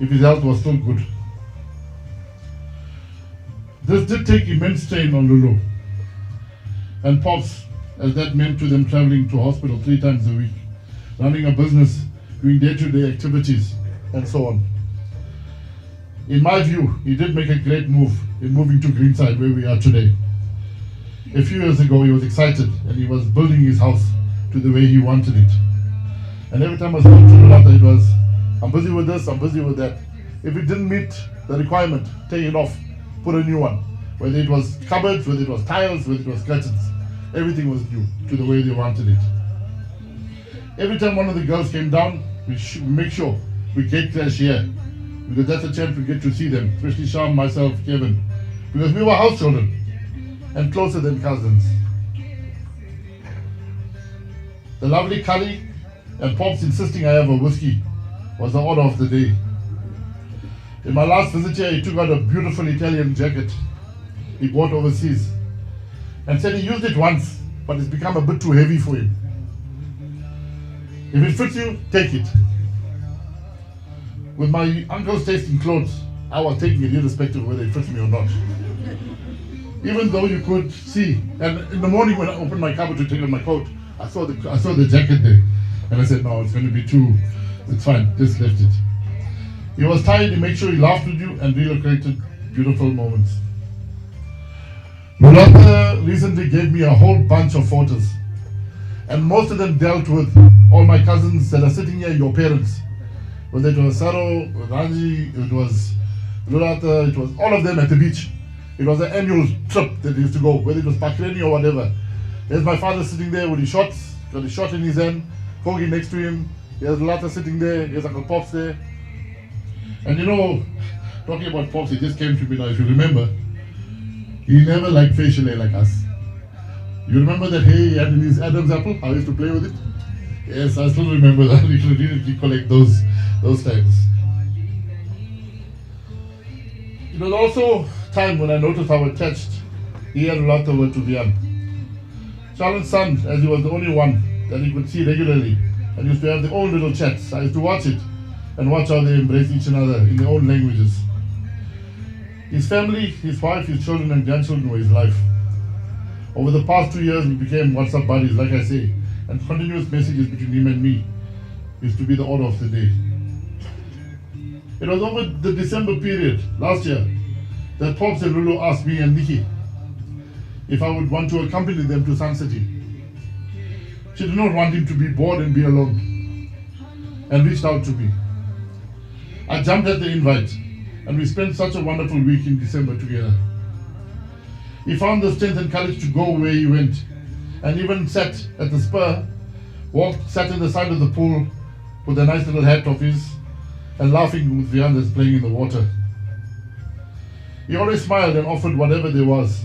if his health was still good. This did take immense strain on Lulu and Pops, as that meant to them traveling to hospital 3 times a week, running a business, doing day-to-day activities, and so on. In my view, he did make a great move in moving to Greenside, where we are today. A few years ago, he was excited and he was building his house to the way he wanted it. And every time I spoke to Lulata, it was, I'm busy with this, I'm busy with that. If it didn't meet the requirement, take it off, put a new one. Whether it was cupboards, whether it was tiles, whether it was curtains, everything was new to the way they wanted it. Every time one of the girls came down, we make sure we gate crash here, because that's a chance we get to see them, especially Sham, myself, Kevin, because we were house children and closer than cousins. The lovely curry and Pops insisting I have a whiskey was the order of the day. In my last visit here, he took out a beautiful Italian jacket he bought overseas and said he used it once, but it's become a bit too heavy for him. If it fits you, take it. With my uncle's taste in clothes, I was taking it irrespective of whether it fits me or not. Even though you could see, and in the morning when I opened my cupboard to take out my coat, I saw the jacket there, and I said, no, it's going to be too, it's fine, just left it. He was tired, he made sure he laughed with you and relocated beautiful moments. Mulata recently gave me a whole bunch of photos, and most of them dealt with all my cousins that are sitting here, your parents. Whether it was Saro, Ranji, it was Lurata, it was all of them at the beach. It was an annual trip that they used to go, whether it was Pakreni or whatever. There's my father sitting there with his shots, got his shot in his hand, Kogi next to him, there's Lurata sitting there, there's Uncle Pops there. And you know, talking about Pops, it just came to me now, if you remember, he never liked facial hair like us. You remember that hair he had in his Adam's apple? I used to play with it. Yes, I still remember that. We should really recollect those times. It was also time when I noticed how attached he and Lata were to Vian. Charlotte's son, as he was the only one that he could see regularly, and used to have their own little chats. I used to watch it and watch how they embrace each other in their own languages. His family, his wife, his children and grandchildren were his life. Over the past 2 years, we became WhatsApp buddies, like I say, and continuous messages between him and me used to be the order of the day. It was over the December period, last year, that Pops and Lulu asked me and Nikki if I would want to accompany them to Sun City. She did not want him to be bored and be alone, and reached out to me. I jumped at the invite, and we spent such a wonderful week in December together. He found the strength and courage to go where he went, and even sat at the spur, sat in the side of the pool with a nice little hat of his, and laughing with the others playing in the water. He always smiled and offered whatever there was.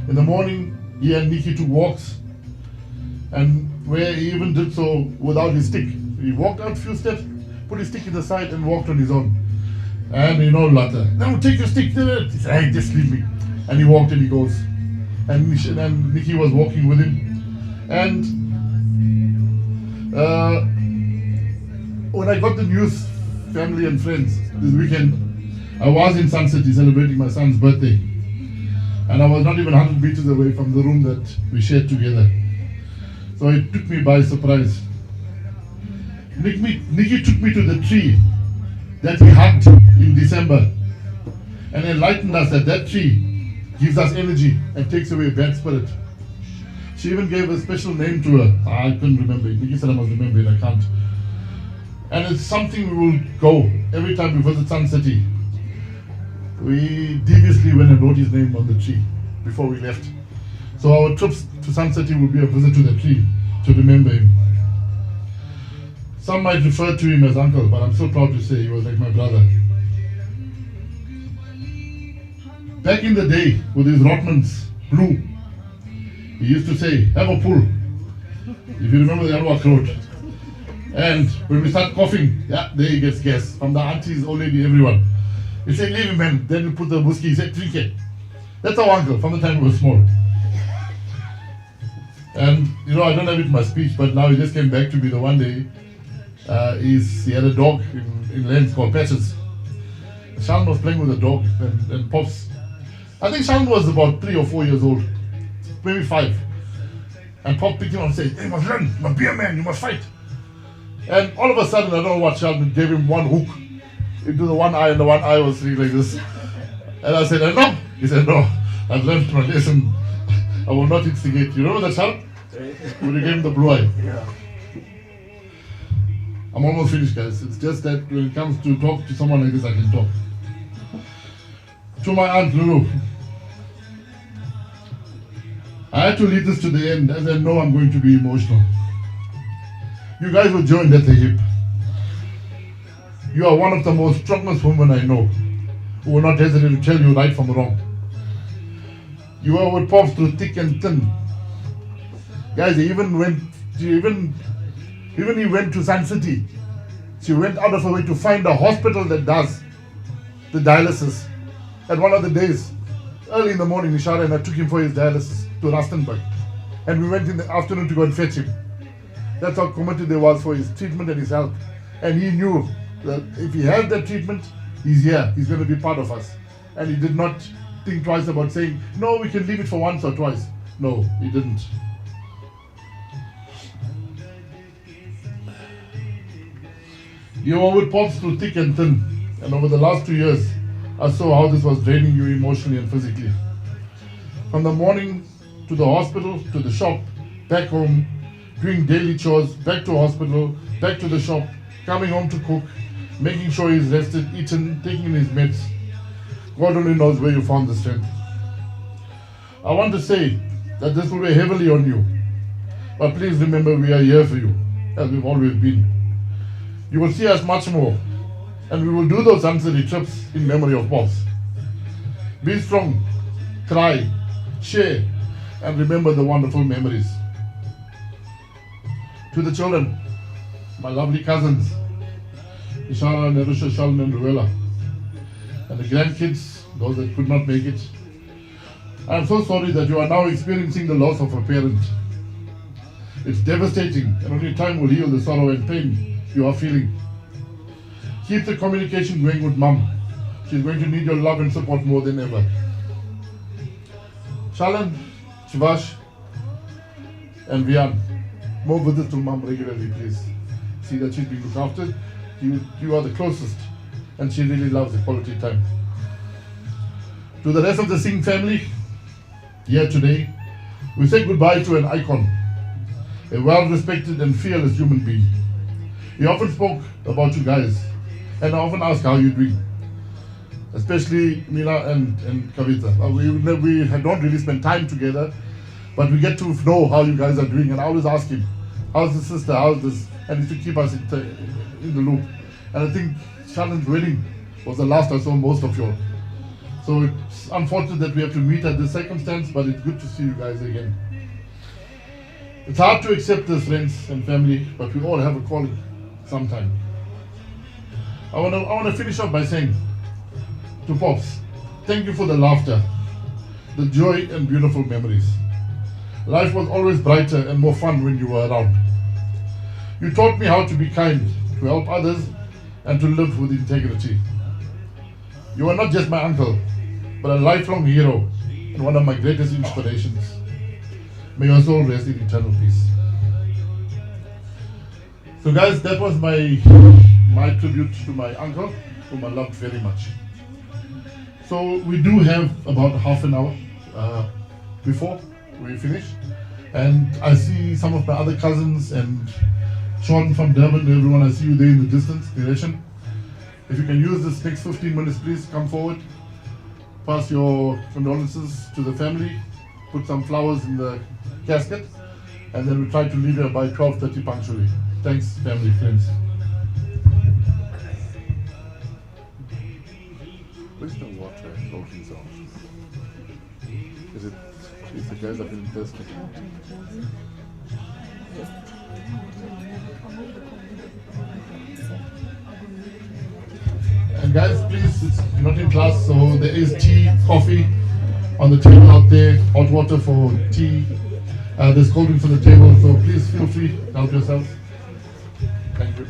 In the morning, he and Nikki took walks, and where he even did so without his stick. He walked out a few steps, put his stick in the side and walked on his own. And you know, Lata, no, take your stick. He said, hey, just leave me. And he walked and he goes. And Nikki was walking with him. And when I got the news, family and friends, this weekend, I was in Sun City celebrating my son's birthday. And I was not even 100 meters away from the room that we shared together. So it took me by surprise. Nikki took me to the tree that he hugged in December and enlightened us that that tree gives us energy and takes away a bad spirit. She even gave a special name to her. I couldn't remember it. Nikki said I must remember it, I can't. And it's something we will go every time we visit Sun City. We deviously went and wrote his name on the tree before we left. So our trips to Sun City will be a visit to the tree to remember him. Some might refer to him as uncle, but I'm so proud to say he was like my brother. Back in the day, with his Rotmans blue, he used to say, have a pull. If you remember the Arwak Road. And when we start coughing, yeah, there he gets gas. From the aunties, old lady, everyone. He said, leave him, man. Then he put the whiskey, he said, drink it. That's our uncle, from the time he was small. And, you know, I don't have it in my speech, but now he just came back to me the one day. He had a dog in Lens called Patches. Sean was playing with a dog and Pops. I think Sean was about 3 or 4 years old, maybe 5. And Pop picked him up and said, hey, you must run, you must be a man, you must fight. And all of a sudden, I don't know what, Sheldon gave him one hook into the one eye, and the one eye was really like this. And I said, no. He said, no, I've learned my lesson. I will not instigate. You remember that, Sheldon? When you gave him the blue eye?
Yeah.
I'm almost finished, guys. It's just that when it comes to talk to someone like this, I can talk. To my aunt Lulu, I had to lead this to the end, as I know I'm going to be emotional. You guys were joined at the hip. You are one of the most strongest women I know, who will not hesitate to tell you right from wrong. You are with Pops through thick and thin. Guys, they even went Even he went to Sun City. She went out of her way to find a hospital that does the dialysis. And one of the days, early in the morning, Nishara and I took him for his dialysis to Rustenburg. And we went in the afternoon to go and fetch him. That's how committed they was for his treatment and his health. And he knew that if he had that treatment, he's here, he's going to be part of us. And he did not think twice about saying, no, we can leave it for once or twice. No, he didn't. You were with Pops through thick and thin, and over the last 2 years, I saw how this was draining you emotionally and physically. From the morning to the hospital, to the shop, back home, doing daily chores, back to hospital, back to the shop, coming home to cook, making sure he's rested, eaten, taking his meds. God only knows where you found the strength. I want to say that this will weigh heavily on you, but please remember we are here for you, as we've always been. You will see us much more, and we will do those Sun trips in memory of Pops. Be strong, cry, share, and remember the wonderful memories. To the children, my lovely cousins, Ishara, Nerusha, Shalin, and Ruela, and the grandkids, those that could not make it. I am so sorry that you are now experiencing the loss of a parent. It's devastating, and only time will heal the sorrow and pain you are feeling. Keep the communication going with Mum. She's going to need your love and support more than ever. Shalan, Shivash, and Vian, more visits to Mum regularly, please. See that she's being looked after. You are the closest, and she really loves the quality time. To the rest of the Singh family, here today, we say goodbye to an icon, a well-respected and fearless human being. He often spoke about you guys, and I often ask how you're doing, especially Mila and Kavita. We don't really spend time together, but we get to know how you guys are doing, and I always ask him, how's the sister, how's this, and he used to keep us in the loop. And I think Shalan's wedding was the last I saw most of you. So it's unfortunate that we have to meet at this circumstance, but it's good to see you guys again. It's hard to accept this, friends and family, but we all have a calling sometime. I want to finish up by saying to Pops, thank you for the laughter, the joy and beautiful memories. Life was always brighter and more fun when you were around. You taught me how to be kind, to help others, and to live with integrity. You are not just my uncle, but a lifelong hero and one of my greatest inspirations. May your soul rest in eternal peace. So guys, that was my tribute to my uncle, whom I loved very much. So we do have about half an hour before we finish. And I see some of my other cousins and Sean from Durban, everyone, I see you there in the distance, direction. If you can use this next 15 minutes, please come forward. Pass your condolences to the family, put some flowers in the casket, and then we'll try to leave here by 12:30 punctually. Thanks, family, friends.
Where's the water floating zone? Is the guys up in thirsty?
And guys, please, you're not in class, so there is tea, coffee on the table out there, hot water for tea. There's cold drinks on the table, so please feel free to help yourselves. Thank you.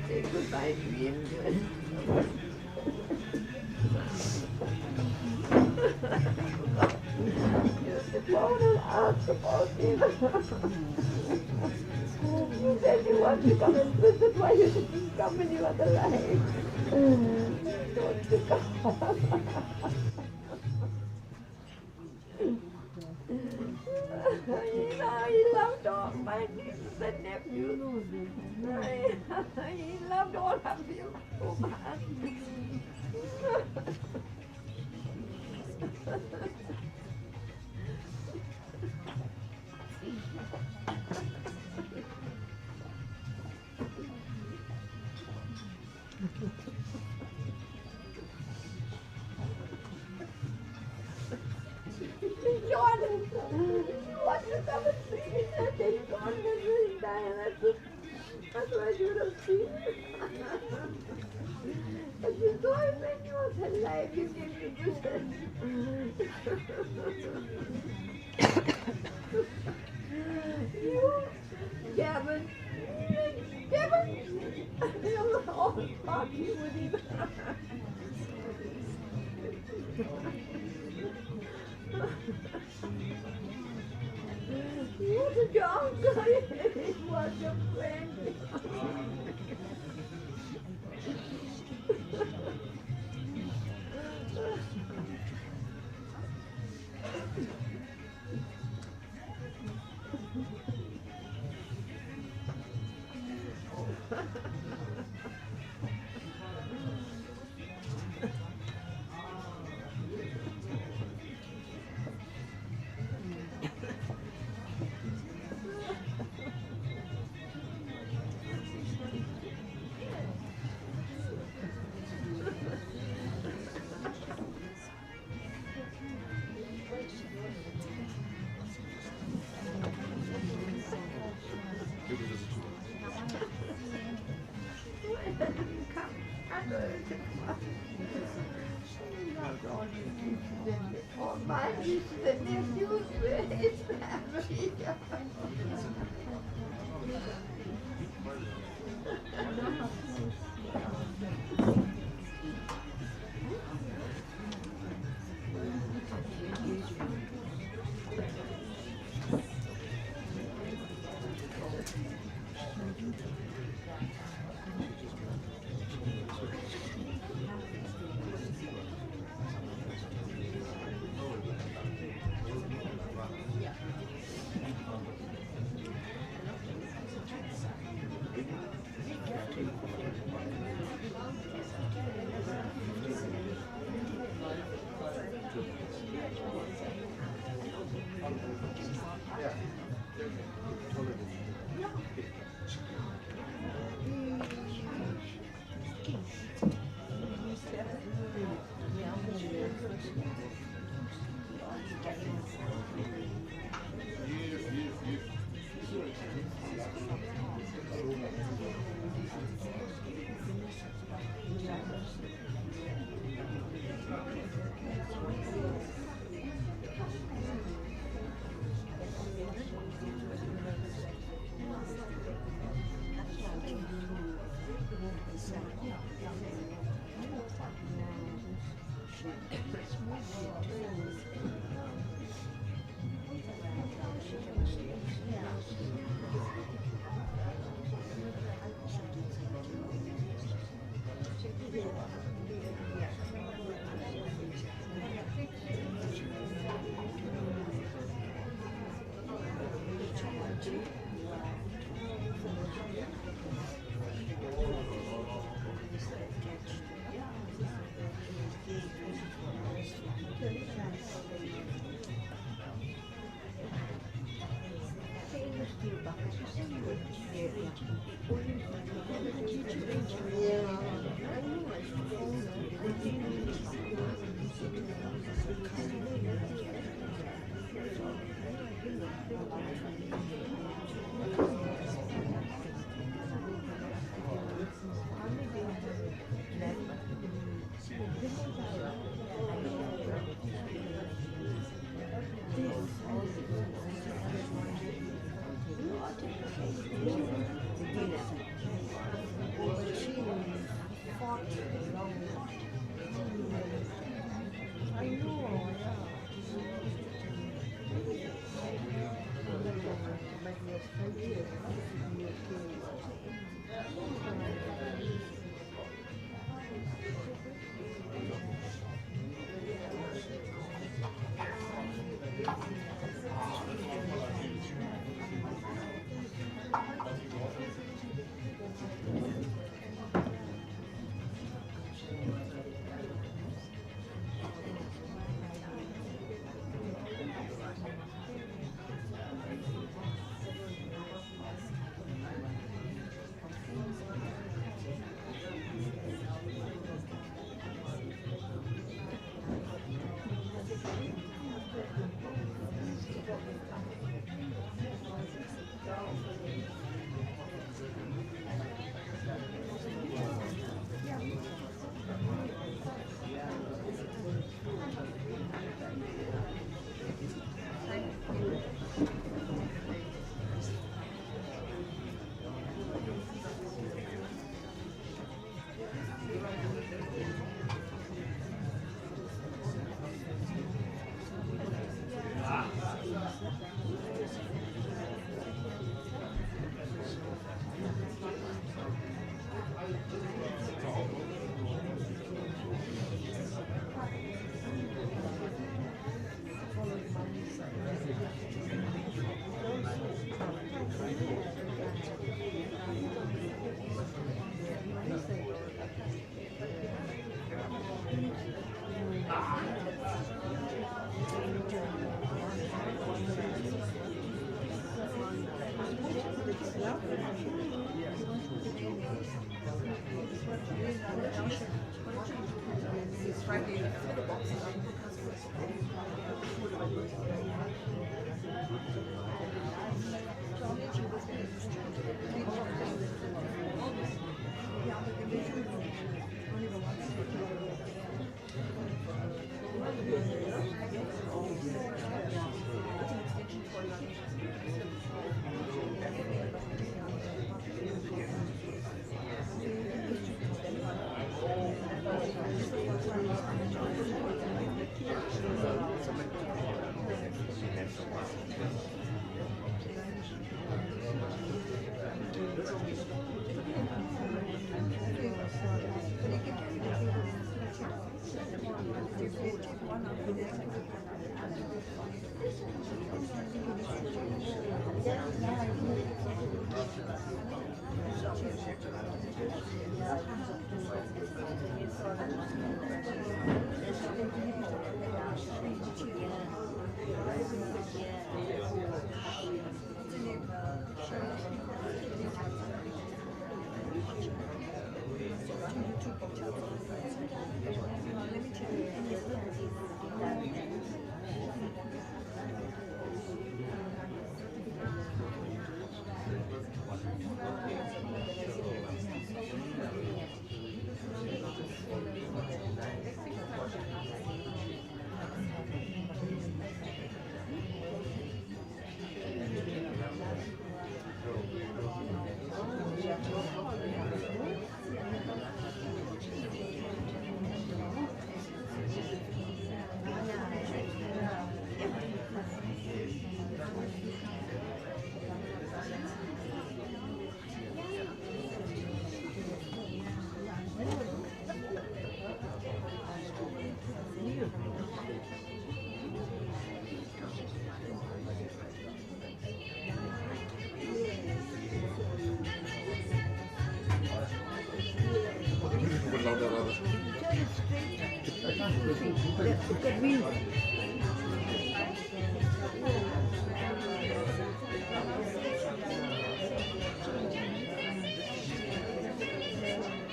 Say goodbye to him. Ask about him. You said you want to come and visit, why you didn't come when you were alive? You want to come. my nieces and nephews. He loved all of you so much. John, you want to come and see me? I think John is really dying. That's why you don't see me. But you saw him when he was alive. You gave me good. You, Gavin, they were all talking with him. He was a young guy. He was a friend. Oh, my nieces and nephews were his family.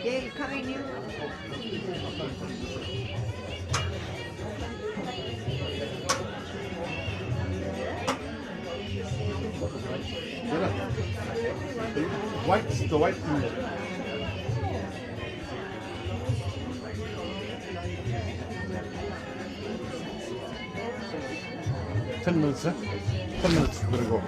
They're coming in.
The white thing. 10 minutes, huh? 10 minutes, we're gonna go.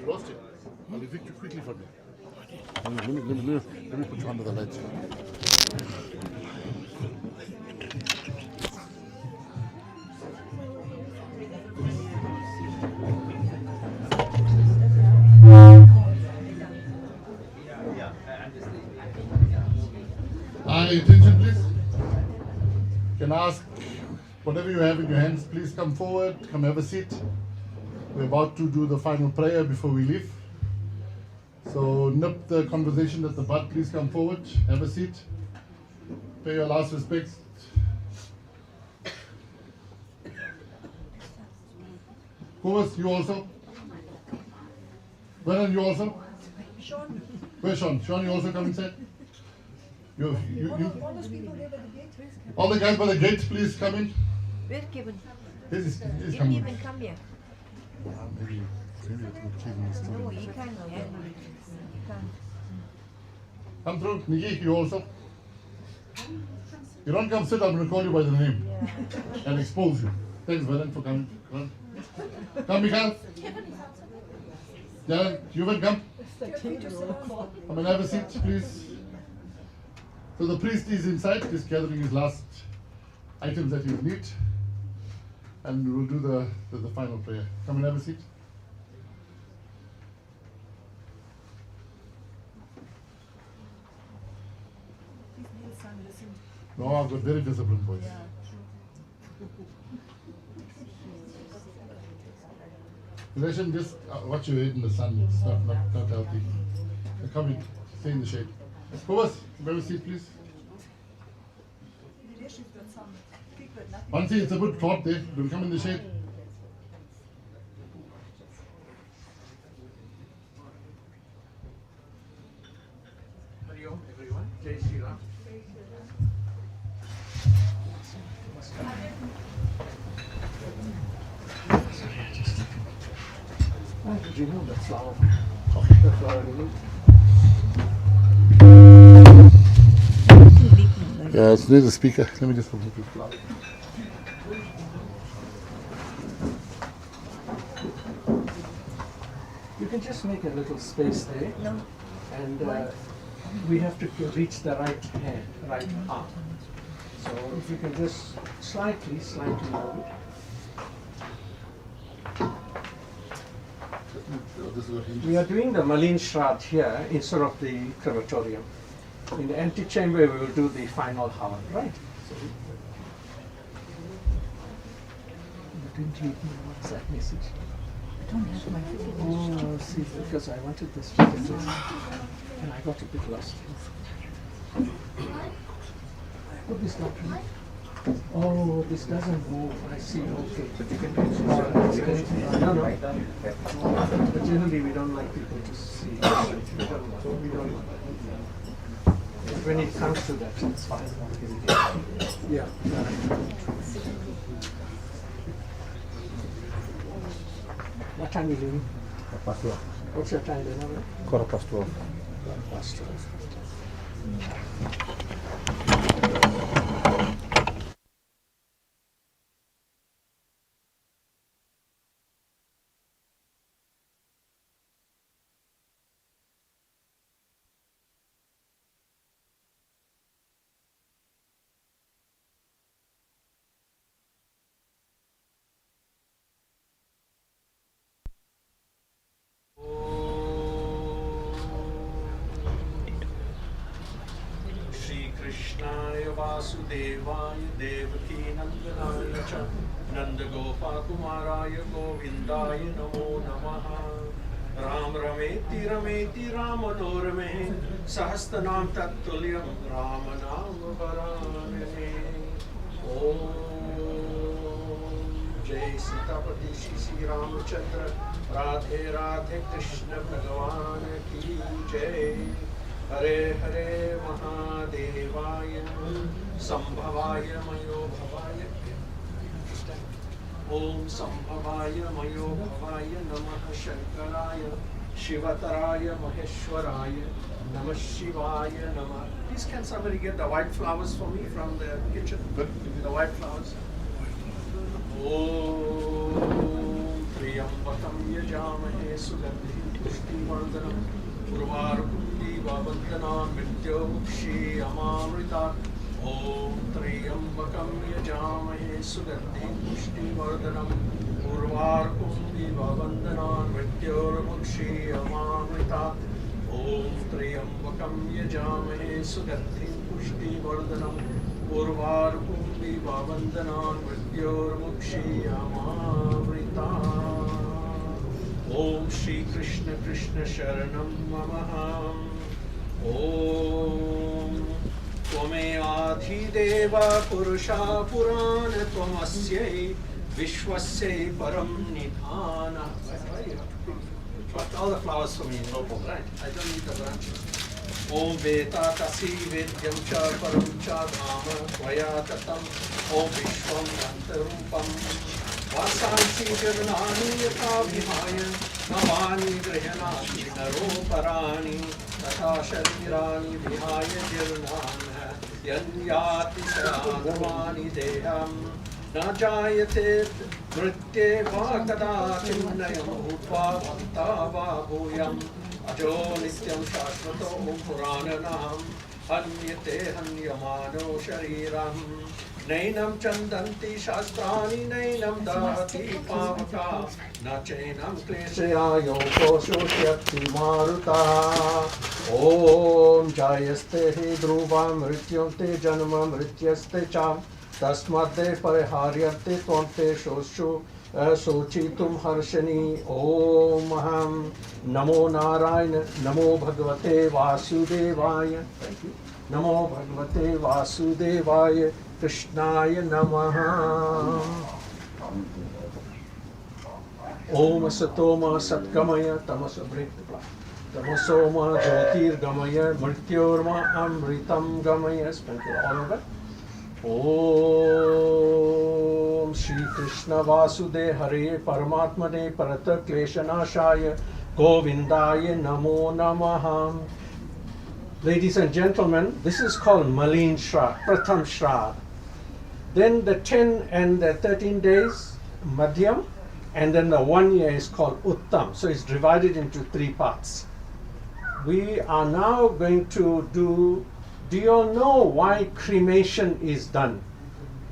lost it. I'll evict you quickly from here. Let me put you under the lights. Attention please. Can I ask whatever you have in your hands, please come forward, come have a seat. We're about to do the final prayer before we leave. So nip the conversation at the bud, please come forward, have a seat. Pay your last respects. Who you also? Vernon, you also?
Sean.
Where's Sean? Sean, you also come inside? You.
All those people there by the gate.
All the guys by the gate, please come in.
Where's Kevin?
He's
Didn't
coming.
even come here.
Maybe it's keeping his
No,
student.
he can't. Yeah. He can't.
Come through. Nikki, you also? You don't come sit, I'm going to call you by the name and expose you. Thanks, Vernon, for coming. Come, Mikhail. Darren, you will come. Come and have a seat, please. So the priest is inside, just gathering his last items that he will need. And we'll do the final prayer. Come and have a seat. No, I've got very disciplined boys. Relation, just watch your head in the sun. It's not healthy. Come in, stay in the shade. Cobus, have a seat, please. Hansi, it's a good thought there. We'll come in the shade.
Hello, everyone. Jai Shri Ram. Did you know that flower? The flower removed.
Yeah, it's near the speaker. Let me just remove the flower.
You can just make a little space there.
No.
And we have to reach the right hand, right arm. So if you can just slightly move it. We are doing the Malin Shraddh here instead of the crematorium. In the antechamber, we will do the final hour, right? So, you didn't leave me a WhatsApp message.
I don't have my phone.
Oh, see, because I wanted this to get this, and I got a bit lost. Put this document. Oh, this doesn't move. I see. Okay. But you can do it. No. But generally, we don't like people to see. We don't. But when it comes to that, it's fine. Yeah. What time are you leaving?
12.
What's your time then?
12:15.
12:15. Krishnaaya Vasudevaya Devaki Nandanaaya Cha Nandagopakumaraya Govindaya Namo Namaha Ram Rameti Rameti Ramanoorame Sahastanam Tattulyam Ramanam Varane Om Jai Sitapati Shri Ramachandra Radhe Radhe Krishna Bhagavan Ki Jai Hare Hare Mahadevaya Sambhavaya Mayo Bhavaya Om Sambhavaya Mayo Bhavaya Namah Shankaraya Shivataraya Maheshwaraya Namah Shivaya Namah. Please can somebody get the white flowers for me from the kitchen? The white flowers. Om Priyambakam Yajamahe Sugandhi पुष्टिवर्धनम् उर्वारुकुण्डीवन्दनान् मृत्योमुक्षी अमामृतात् ॐ त्र्यम्बकं यजामहे सुगन्धिं पुष्टिवर्धनम् उर्वारुकुण्डीवन्दनान् मृत्योर्मुक्षी अमामृतात् ॐ त्र्यम्बकं यजामहे सुगन्धिं पुष्टिवर्धनम् उर्वारुकुण्डीवन्दनान् मृत्योर्मुक्षी अमामृतात् ॐ श्री कृष्ण कृष्ण शरणं मम ॐ त्वमेवाधिदेव पुरुषा पुराण त्वमस्यै विश्वस्य परं निधानः. Pluck all the flowers for me in opal, right? I don't need the branches. Om Veta Tasi Vedyam Cha Param Cha Dhama Tvaya Tatam Om Vishwam Antarupam Vasansi Jaganani Yata Vihaya Navani Grihanati Naro Parani Tata Sharirani Vihaya Jaganana Yanyati Saranamani Deham Na Jayate Nritye Va Kadachim Nayam Bhutva Vanta Va Bhuyam Ajo Nityam Shashvato Purananam Hanyate Hanyamano Shariram Nainam Chandanti Shastrani Nainam Dati Pavaka Nachainam Kleshaya Yoko Shoshyati Maruta Om Jayaste He Dhruvam Mrityonte Janmam Mrityaste Cham Tasmate Pariharyate Twante Shoshu Sochitum Harshani Om Aham Namo Narayana Namo Bhagavate Vasudevaya. Thank you. Namo Bhagavate Vasudevaya Krishnaya Namaha. Om Satoma Satgamaya Tamasa Bhriktapla Tamasoma Jyotir Gamaya Mrityorma Amritam Gamaya. Sprinkle all of it. Om Shri Krishna Vasude Hare Paramatmane Parata Kleshanashaya Govindaya Namo Namaha. Ladies and gentlemen, this is called Malin Shraddha, Pratham Shraddha. Then the 10 and the 13 days, Madhyam, and then the 1 year is called Uttam. So it's divided into 3 parts. We are now going to do you all know why cremation is done?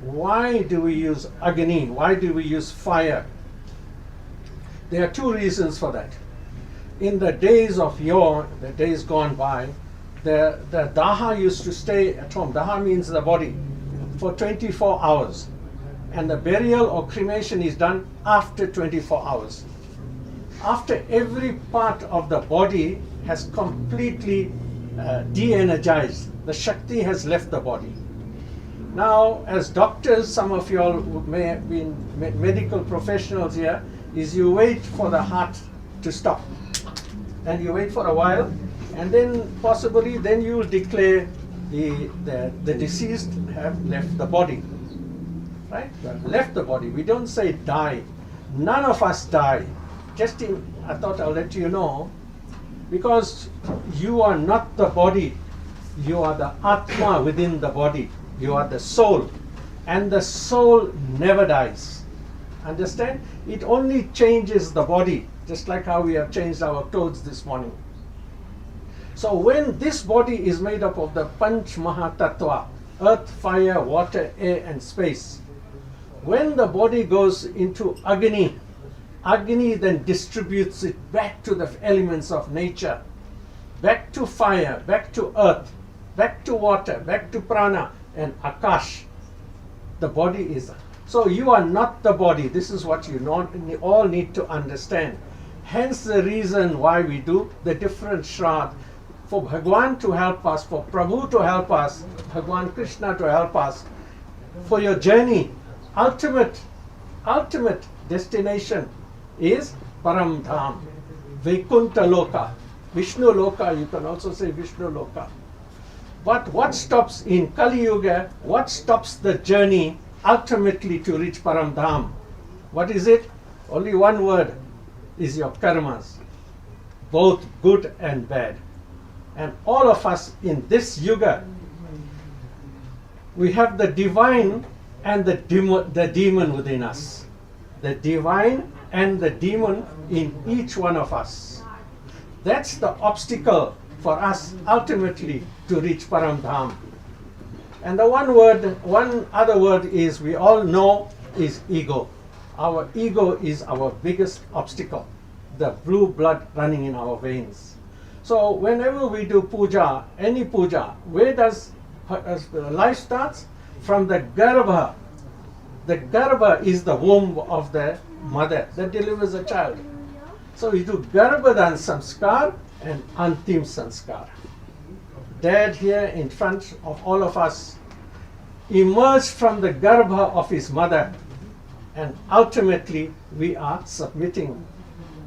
Why do we use Agni? Why do we use fire? There are 2 reasons for that. In the days of yore, the days gone by, the Daha used to stay at home. Daha means the body, for 24 hours. And the burial or cremation is done after 24 hours. After every part of the body has completely de-energized, the Shakti has left the body. Now, as doctors, some of you all may have been medical professionals here, is you wait for the heart to stop. And you wait for a while, and then possibly then you will declare the deceased have left the body. Right? Left the body. We don't say die. None of us die. I thought I'll let you know, because you are not the body. You are the Atma within the body. You are the soul. And the soul never dies. Understand? It only changes the body, just like how we have changed our clothes this morning. So when this body is made up of the Panch Mahatattva, earth, fire, water, air and space, when the body goes into Agni, Agni then distributes it back to the elements of nature, back to fire, back to earth, back to water, back to prana and Akash. The body is. So you are not the body. This is what you all need to understand. Hence the reason why we do the different Shraddha. For Bhagwan to help us, for Prabhu to help us, Bhagwan Krishna to help us, for your journey, ultimate destination is Param Dham, Vaikuntha Loka, Vishnu Loka, you can also say Vishnu Loka. But what stops in Kali Yuga, what stops the journey ultimately to reach Param Dham? What is it? Only one word is your karmas, both good and bad. And all of us in this yuga, we have the divine and the demon within us. The divine and the demon in each one of us. That's the obstacle for us ultimately to reach Param Dham. And the one other word is we all know is ego. Our ego is our biggest obstacle, the blue blood running in our veins. So whenever we do puja, any puja, where does life starts? From the garbha. The garbha is the womb of the mother that delivers a child. So we do garbhadan samskar and antim sanskar. Dad here in front of all of us emerged from the garbha of his mother, and ultimately we are submitting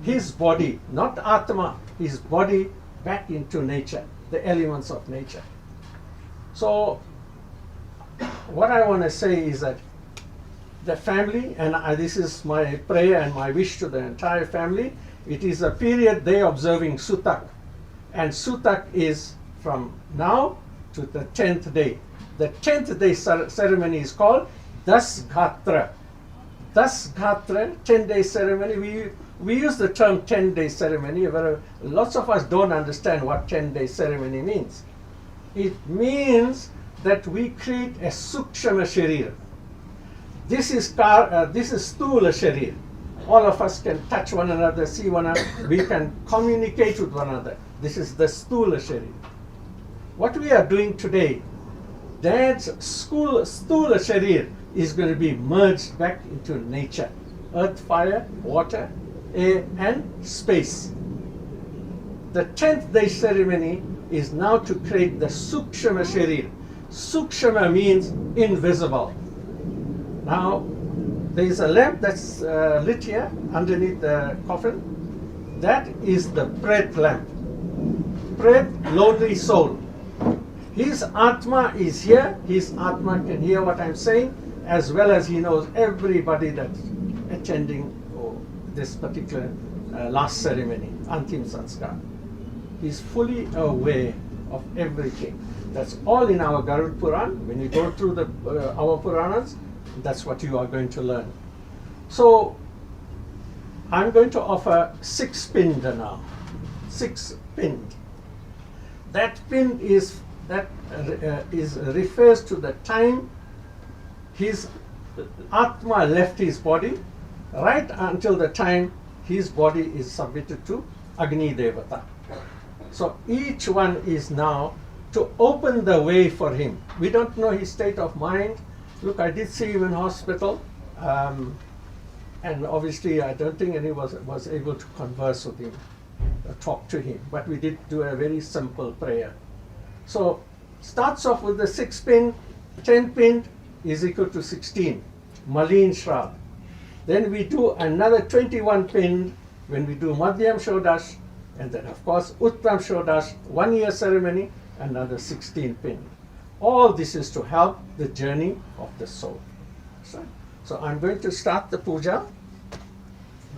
his body, not Atma, his body back into nature, the elements of nature. So what I want to say is that the family, and this is my prayer and my wish to the entire family, it is a period they observing Sutak. And Sutak is from now to the 10th day. The 10th day ceremony is called Das Ghatra. Das Ghatra, 10-day ceremony. We use the term 10-day ceremony, but lots of us don't understand what 10-day ceremony means. It means that we create a Sukshama Sharir. This is Stula Sharir. All of us can touch one another, see one another, we can communicate with one another. This is the Stula Sharir. What we are doing today, Dad's Stula Sharir is going to be merged back into nature. Earth, fire, water, air, and space. The 10th day ceremony is now to create the Sukshama Sharir. Sukshama means invisible. Now, there is a lamp that's lit here underneath the coffin. That is the Pret lamp. Pret, lonely soul. His Atma is here. His Atma can hear what I'm saying, as well as he knows everybody that's attending this particular last ceremony, Antim Sanskar. He's fully aware of everything. That's all in our Garud Puran. When you go through our Puranas, that's what you are going to learn. So I'm going to offer 6 pind now. 6 pind. That pind refers to the time his Atma left his body, right until the time his body is submitted to Agni Devata. So each one is now to open the way for him. We don't know his state of mind. Look, I did see him in hospital, and obviously I don't think anyone was able to converse with him, talk to him, but we did do a very simple prayer. So starts off with the 6 pind, 10 pind is equal to 16, Malin Shraddh. Then we do another 21 pind when we do Madhyam Shodash, and then of course Uttam Shodash, 1 year ceremony, another 16 pind. All this is to help the journey of the soul. So I'm going to start the puja.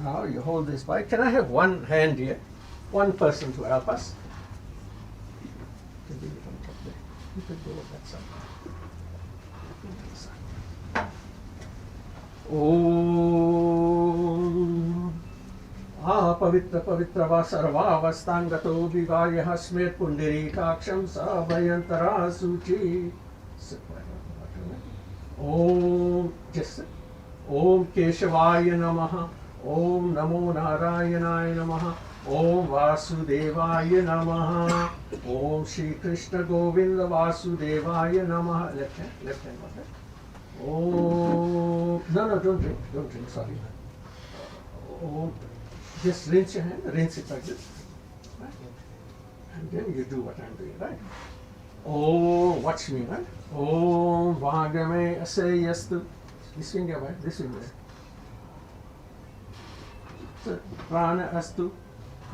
Now you hold this by. Can I have one hand here? One person to help us. You can leave it on top there. You can go on that side. Om Pavitra Pavitra Va Sarva Vastangato Vivaya Hasmet Pundirikaksham Sabhayantara Suchi. Om Om Keshavaya Namaha. Om Namo Narayanaya Namaha. Om Vasudevaya Namaha. Om Shri Krishna Govinda Vasudevaya Namaha. Left hand, mother. Oh, no, don't drink, sorry. Oh, just rinse your hand, rinse it like this. Right? And then you do what I'm doing, right? Oh, watch me, right? Oh, Vagame Asayastu. This finger, right? This finger. So, Prana Astu,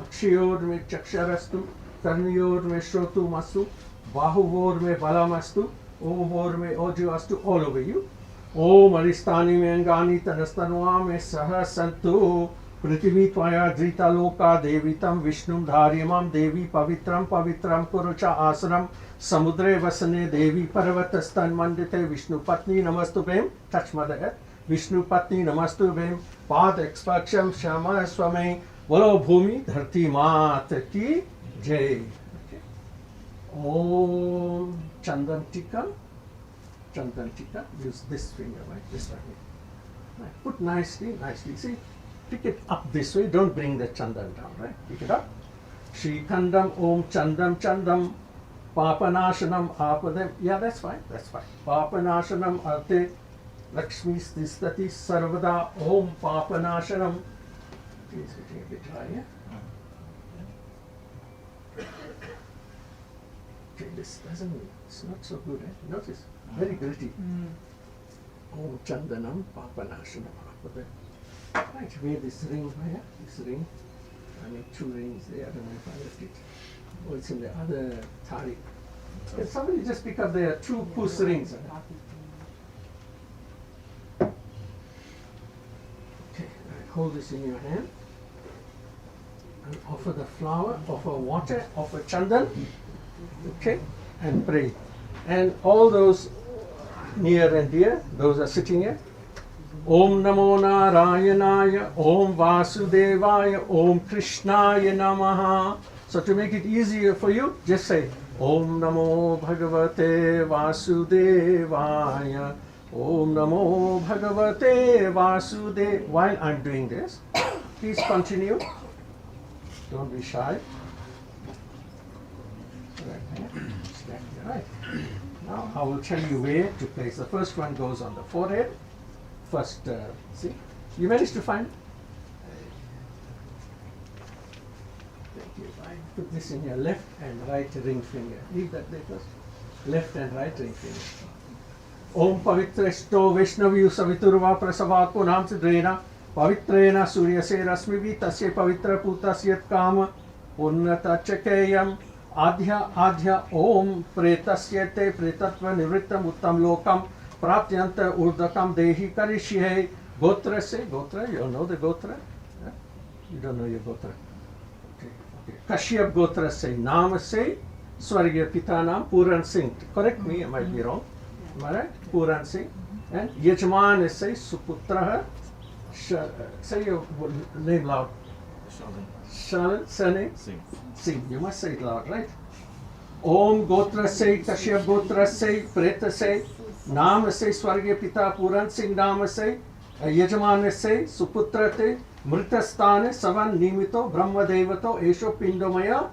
Akshayor me Chaksharastu, Karniyor me Shrotu Mastu, Bahuvor me Balamastu, Ovor me Ojo Astu, all over you. Om Aristani me Angani Tanastanwa me Saha Santu, Prithvi Tvaya Drita Loka Devitam Vishnum Dharyamam Devi Pavitram Kurucha Asanam Samudre Vasane Devi Parvatastan Mandite Vishnu Patni Namastu Bhem. Touch Mother Earth. Vishnu Patni Namastu Bhem. Pad Expaksham Shama Swame Bolo Bhumi Dharti Maat Ki Jai. Okay. Om Chandan Tika. Chandan Tika. Use this finger, right? This one. Right. Put nicely, nicely. See, pick it up this way. Don't bring the chandan down, right? Pick it up. Shri Khandam Om Chandam Chandam Papanashanam Apadam. Yeah, that's fine. That's fine. Papanashanam Arte Lakshmi Stistati Sarvada Om Papanashanam. Please getting a bit higher. Okay, this doesn't, it's not so good, eh? Notice, very gritty. Om Chandanam Papanashanam Apadam. Right, wear this ring here, this ring. I mean, 2 rings there, I don't know if I left it. Oh, it's in the other thali. Can somebody just pick up there 2 puss rings? Okay, right, hold this in your hand. And offer the flower, offer water, offer chandan. Okay, and pray. And all those near and dear, those are sitting here. Om Namo Narayanaya, Om Vasudevaya, Om Krishnaya Namaha. So to make it easier for you, just say Om Namo Bhagavate Vasudevaya, Om Namo Bhagavate Vasudevaya. While I'm doing this, please continue. Don't be shy. Right. Now I will tell you where to place. The first one goes on the forehead. First, see, you managed to find it? Thank you. I put this in your left and right ring finger. Leave that there first. Left and right ring finger. Om Pavitreshto Vaishnavi Saviturva Prasavat Punam Sidrena Pavitrena Suryase Rasmivi Tasya Pavitra Putasyat Kama Unnata Chakeyam Adhya Adhya Om Pretasyate Pretatva Nivrittam Uttam Lokam Pratyanta Urdakam Dehi Karishye. Gotra say, Gotra, you know the Gotra? Yeah? You don't know your Gotra. Okay, okay. Kashyap Gotra say, Nama say, Swargya Pitanam, POORUN SINGH. Correct me, I might be wrong. Am I right? POORUN SINGH. And Yajman say, Suputraha. Say your name loud. Shalin, surname? Singh. You must say it loud, right? Om Gotra say, Kashyap Gotra say, Preta say, Naam say, Swargya Pita, POORUN SINGH Naam say, Yajman say, Suputrate, Mritastane, Savan Nimito, Brahma Devato, Esho Pindomaya,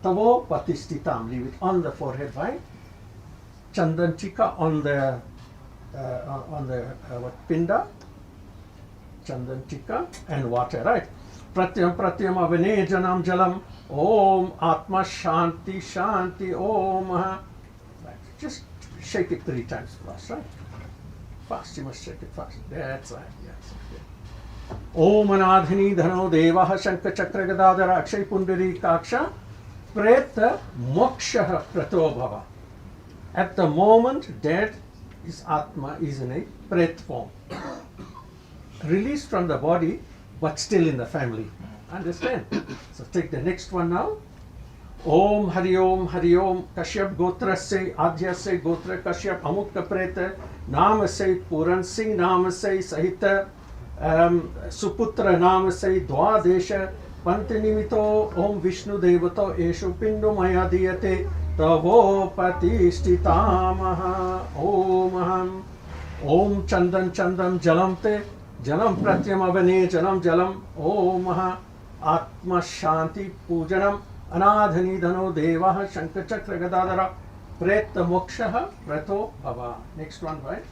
Tavo Patistitam. Leave it on the forehead, right? Chandan Chika on the what, Pinda, Chandan Chika and water, right? Pratyam Pratyam Avane Janam Jalam, Om Atma Shanti Shanti Om. Right. Just shake it 3 times fast, right? Fast, you must shake it fast. That's right, yes. Okay. Om Anadhini Dhano Devaha Shankha Chakra Gadadara Akshay Pundari Kaksha Preta Moksha Prato Bhava. At the moment, that is Atma is in a Pret form. Released from the body, but still in the family. Understand? So take the next one now. Om Hari Om Kashyap Gotra say, Adhya say, Gotra Kashyap Amukta Preta, Naam say, POORUN SINGH Naam say, Sahita, Suputra Naam say, Dwa Desha, Pantinimito, Om Vishnu Devato, Eshu Pindu Maya Diyate, Tavo Patistitamaha, Om Aham, Om Chandan Chandam Jalamte, Jalam Pratyam Avane Jalam Jalam, Om Maha, Atma Shanti Pujanam, Anadhani Dhano Devaha Shankha Chakra Gadadara Preta Mokshaha Prato Bhava. Next one, right?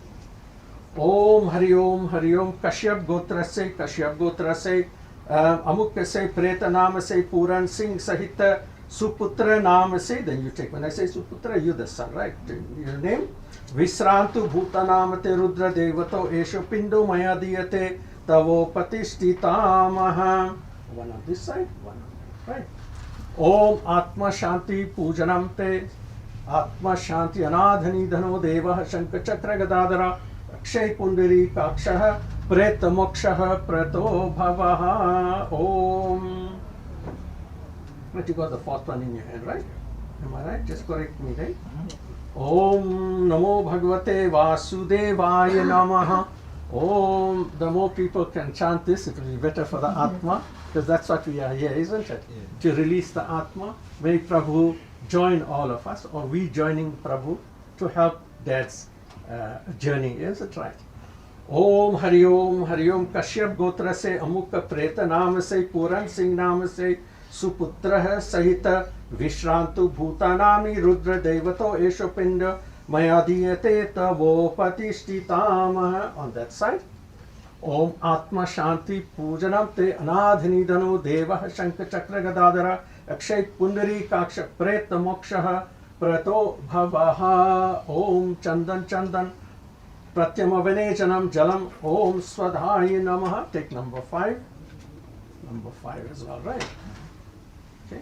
Om Hari Om Kashyap Gotra say Amukka say Preta Nama say POORUN SINGH Sahita Suputra Nama say. Then you take, when I say Suputra, you the son, right? Your name? Visrantu Bhutanamate Rudra Devato Esho Pindo Maya Diyate Tavo Patistitamaha. One on this side, one on that, right? Om Atma Shanti Pujanam Te Atma Shanti Anadhani Dhano Devaha Shankha Chakra Gadadara Akshay Pundari Kakshaha Preta Mokshaha Prato Bhavaha. Om. But you got the 4th one in your hand, right? Am I right? Just correct me, right? Om Namo Bhagavate Vasudevaya Namaha. Om, the more people can chant this, it will be better for the Atma, because that's what we are here, isn't it? To release the Atma. May Prabhu join all of us, or we joining Prabhu to help Dad's journey, is it right? Om Hari Om Kashyap Gotra se Amukha Preta Naam se Puran Singh Naam se Suputra Sahita Vishrantu Bhutanami Rudra Devato Esho Pinda Mayadiyate Tavo Patishtitamah. On that side. Om Atma Shanti Pujanam Te Anadhinidano Devah Shankha Chakra Gadadara Akshay Pundari Kaksha Preta Mokshaha Prato Bhavaha. Om Chandan Chandan Pratyamavanechanam Jalam. Om Swadhaya Namaha. Take number 5. Number 5 is all right. Okay.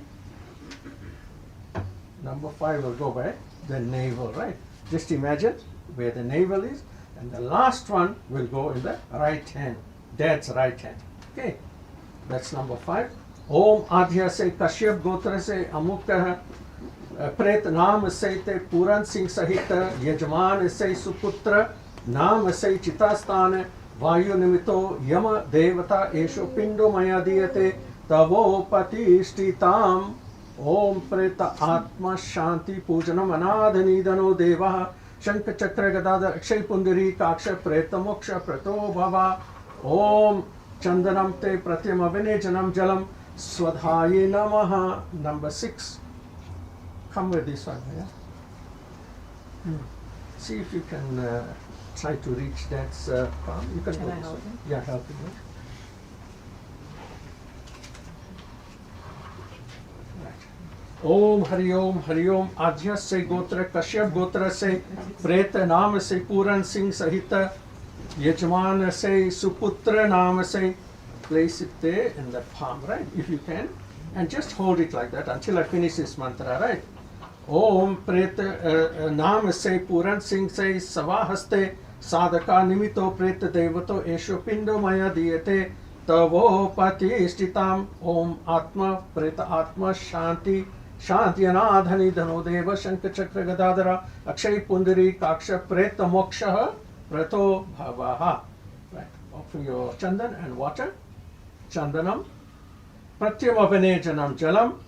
Number 5 will go by the navel, right? Just imagine where the navel is, and the last one will go in the right hand, Dad's right hand. Okay, that's number 5. Om Adhya se Kashyap Gotra se Amukha Pret Naam se te Puran Singh Sahita Yajman se Suputra Naam se Chitasthana Vayu Nimito Yama Devata Esho Pindo Maya Diyate Tavo Patishtitam. Om Preta Atma Shanti Pujanam Anadhanidano Deva Shankha Chakra Gadada Akshay Pundari Kaksha Preta Moksha Prato Bhava. Om Chandanam Te Pratyam Avinejanam Jalam Swadhaye Namaha. Number 6. Come with this one. Yeah? See if you can try to reach that palm. You can
Can
go
I
this
help
way.
him?
Yeah, help him. Om Hari Om Adhya se Gotra Kashyap Gotra se Preta Naam se Puran Singh Sahita Yajman se Suputra Naam se. Place it there in the palm, right? If you can. And just hold it like that until I finish this mantra, right? Om Preta Naam se Puran Singh se Savahaste Sadaka Nimito Preta Devato Esho Pindo Maya Diyate Tavo Patishtitam. Om Atma Preta Atma Shanti Shanti Anadhani Dhano Deva Shankha Chakra Gadadara Akshay Pundari Kaksha Preta Mokshaha Prato Bhavaha. Right. Offer your chandan and water. Chandanam Pratyam Avinejanam Jalam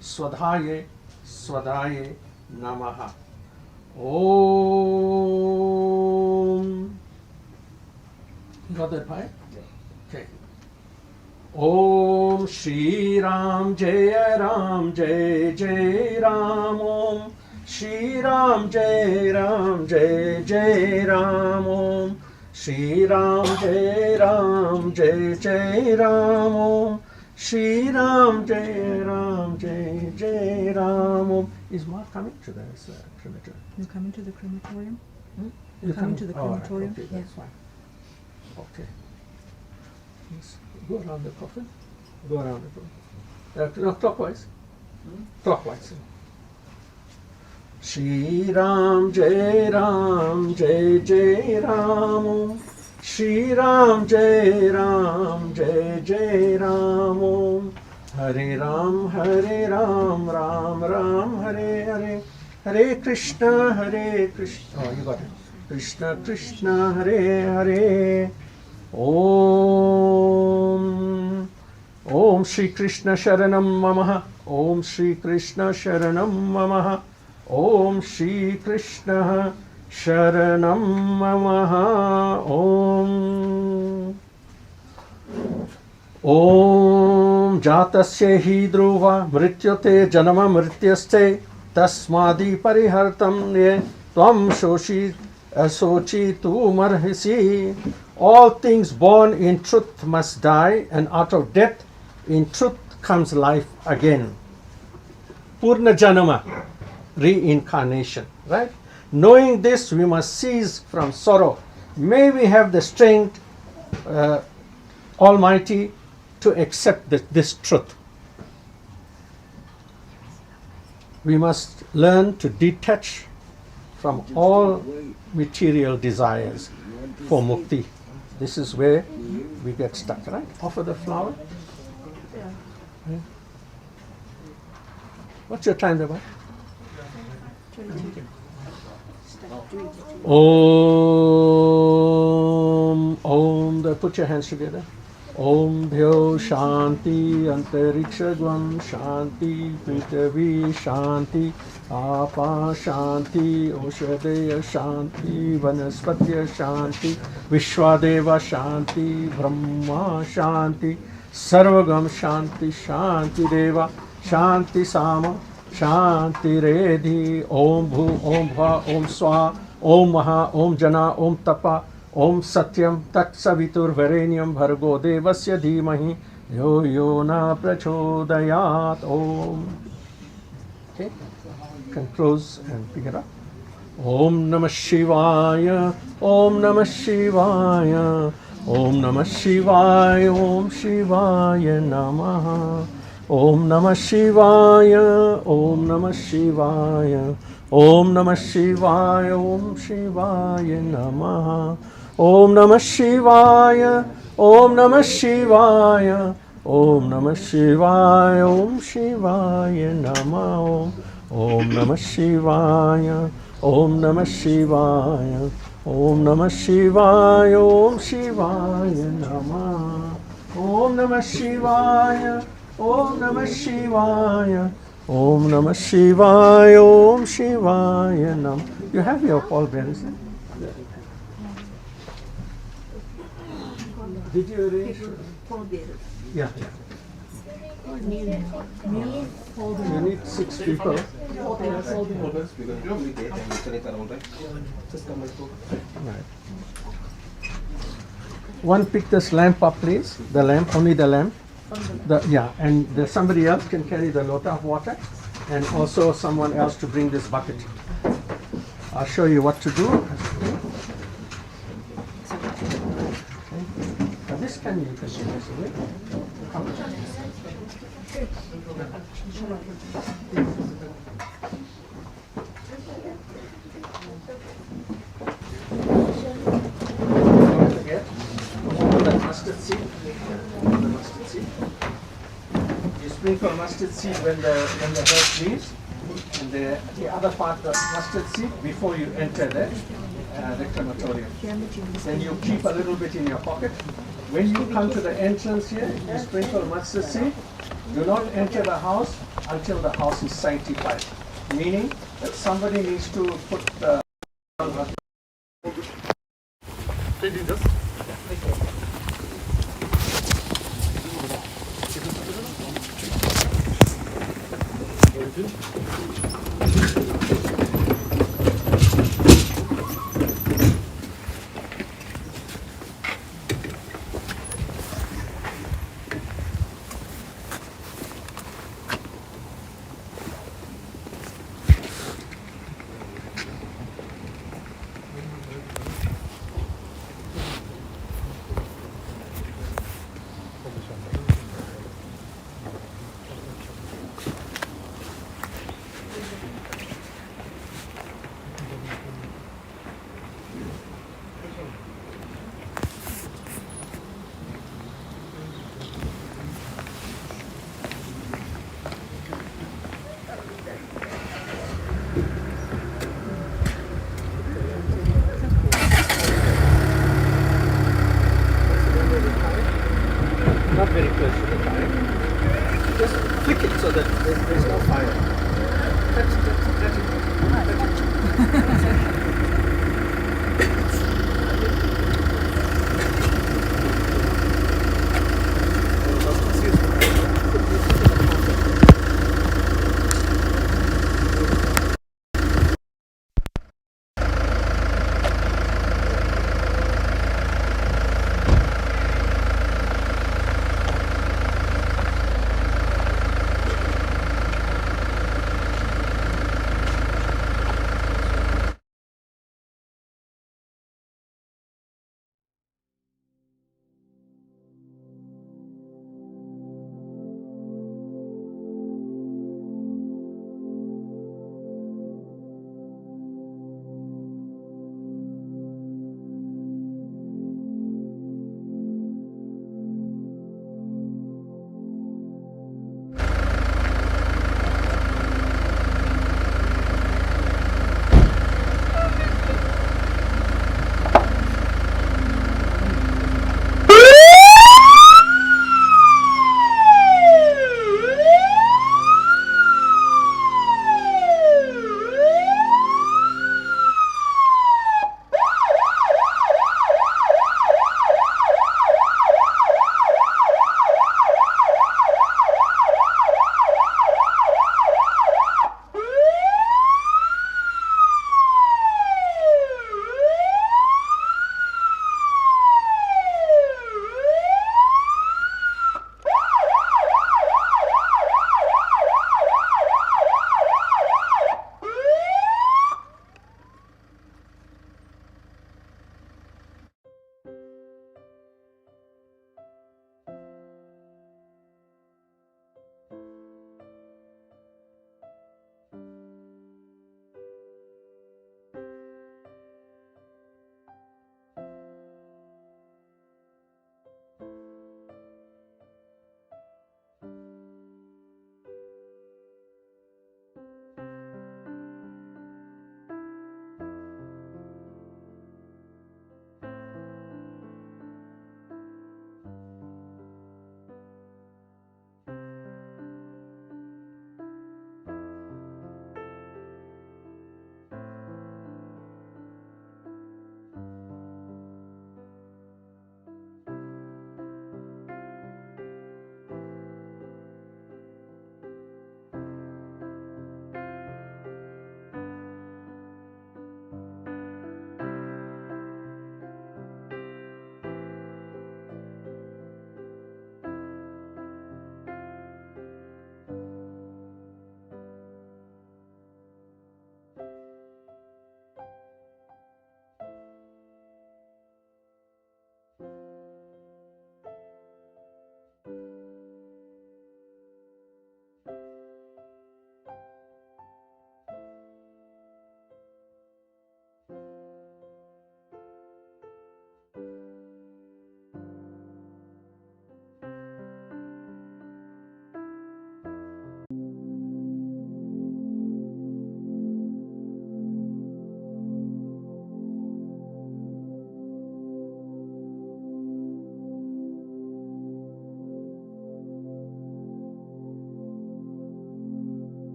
Swadhaye Swadaye Namaha. Om. Got that right? Okay. Om Shri Ram Jai Ram Jai Jai Ram. Om Shri Ram Jai Ram Jai Jai Ram. Om Shri Ram Jai Ram Jai Jai Ram. Om Shri Ram Jai Ram Jai Jai Ram. Om. Is Mark coming to the crematorium?
You coming to the crematorium?
You're
coming to the
all right,
crematorium?
okay, that's fine. Okay. Yes. Go around the coffin. Go around the coffin. No, clockwise. Clockwise. Shri Ram Jai Ram Jai Jai Ram. Shri Ram Jai Ram Jai Jai Ram. Hare Ram Ram Ram Hare Hare. Hare Krishna Oh, you got it. Krishna Krishna Hare Hare. Om Shri Krishna Sharanam Mamaha. Om Shri Krishna Sharanam Mamaha. Om Shri Krishna Sharanam Mamaha. Om Jatasya hi dhruva mrityote janama mrityaste tasmadi parihartam ye tvam shoshi asochi tu marhisi. All things born in truth must die, and out of death in truth comes life again. Purna Janama, reincarnation, right? Knowing this, we must cease from sorrow. May we have the strength, Almighty, to accept this truth. We must learn to detach from all material desires for mukti. This is where we get stuck, right? Offer the flower. Yeah. What's your time, Deva? Om put your hands together. Om Bhyo Shanti Antarikshagvam Shanti Prithvi Shanti Apa Shanti Oshadeya Shanti Vanaspatya Shanti Vishwadeva Shanti Brahma Shanti Sarvagam Shanti Shanti Deva Shanti Sama Shanti Redhi Om Bhu Om Bha Om Swaha Om Maha Om Jana Om Tapa Om Satyam Tat Savitur Varenyam Bhargo Devasya Dhimahi Yo Yo Na Prachodayat Om. Okay, can close and pick it up. Om Namah Shivaya, Om Namah Shivaya, Om Namah Shivaya, Om Shivaya Namaha. Om Namah Shivaya, Om Namah Shivaya, Om Namah Shivaya, Om Shivaya Namaha. Om Namah Shivaya, Om Namah Shivaya, Om Namah Shivaya, Om Shivaya Namaha. Om Namah Shivaya, Om Namah Shivaya, Om Namah Shivaya, Om Shivaya Namaha. Om Namah Shivaya, Om Namah Shivaya, Om Namah Shivaya, Om Shivaya Namaha. You have your pallbearers, eh? Did you arrange? Yeah. You need 6 people. Right. One, pick this lamp up, please. The lamp, only the lamp. And somebody else can carry the lota of water, and also someone else to bring this bucket. I'll show you what to do. This can you can see this away. Don't forget, the mustard seed. You sprinkle mustard seed when the herb leaves, and the other part of mustard seed before you enter the crematorium. Then you keep a little bit in your pocket. When you come to the entrance here, you sprinkle mustard seed. Do not enter the house until the house is sanctified. Meaning that somebody needs to put the not very close to the fire. Just flick it so that there's no fire. Touch it.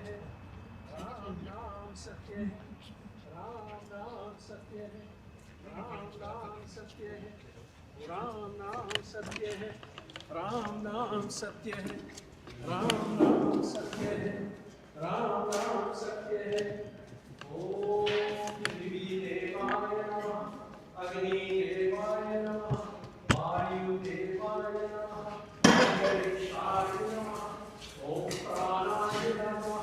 है, राम नाम सत्य है, राम नाम सत्य है, राम नाम सत्य है, राम नाम सत्य है, राम नाम सत्य है, राम नाम सत्य है, राम नाम सत्य है। ओम पृथ्वी देवाय नमः, अग्नि देवाय नमः, वायु देवाय नमः, अंतरिक्षाय नमः, ओम प्राणाय नमः।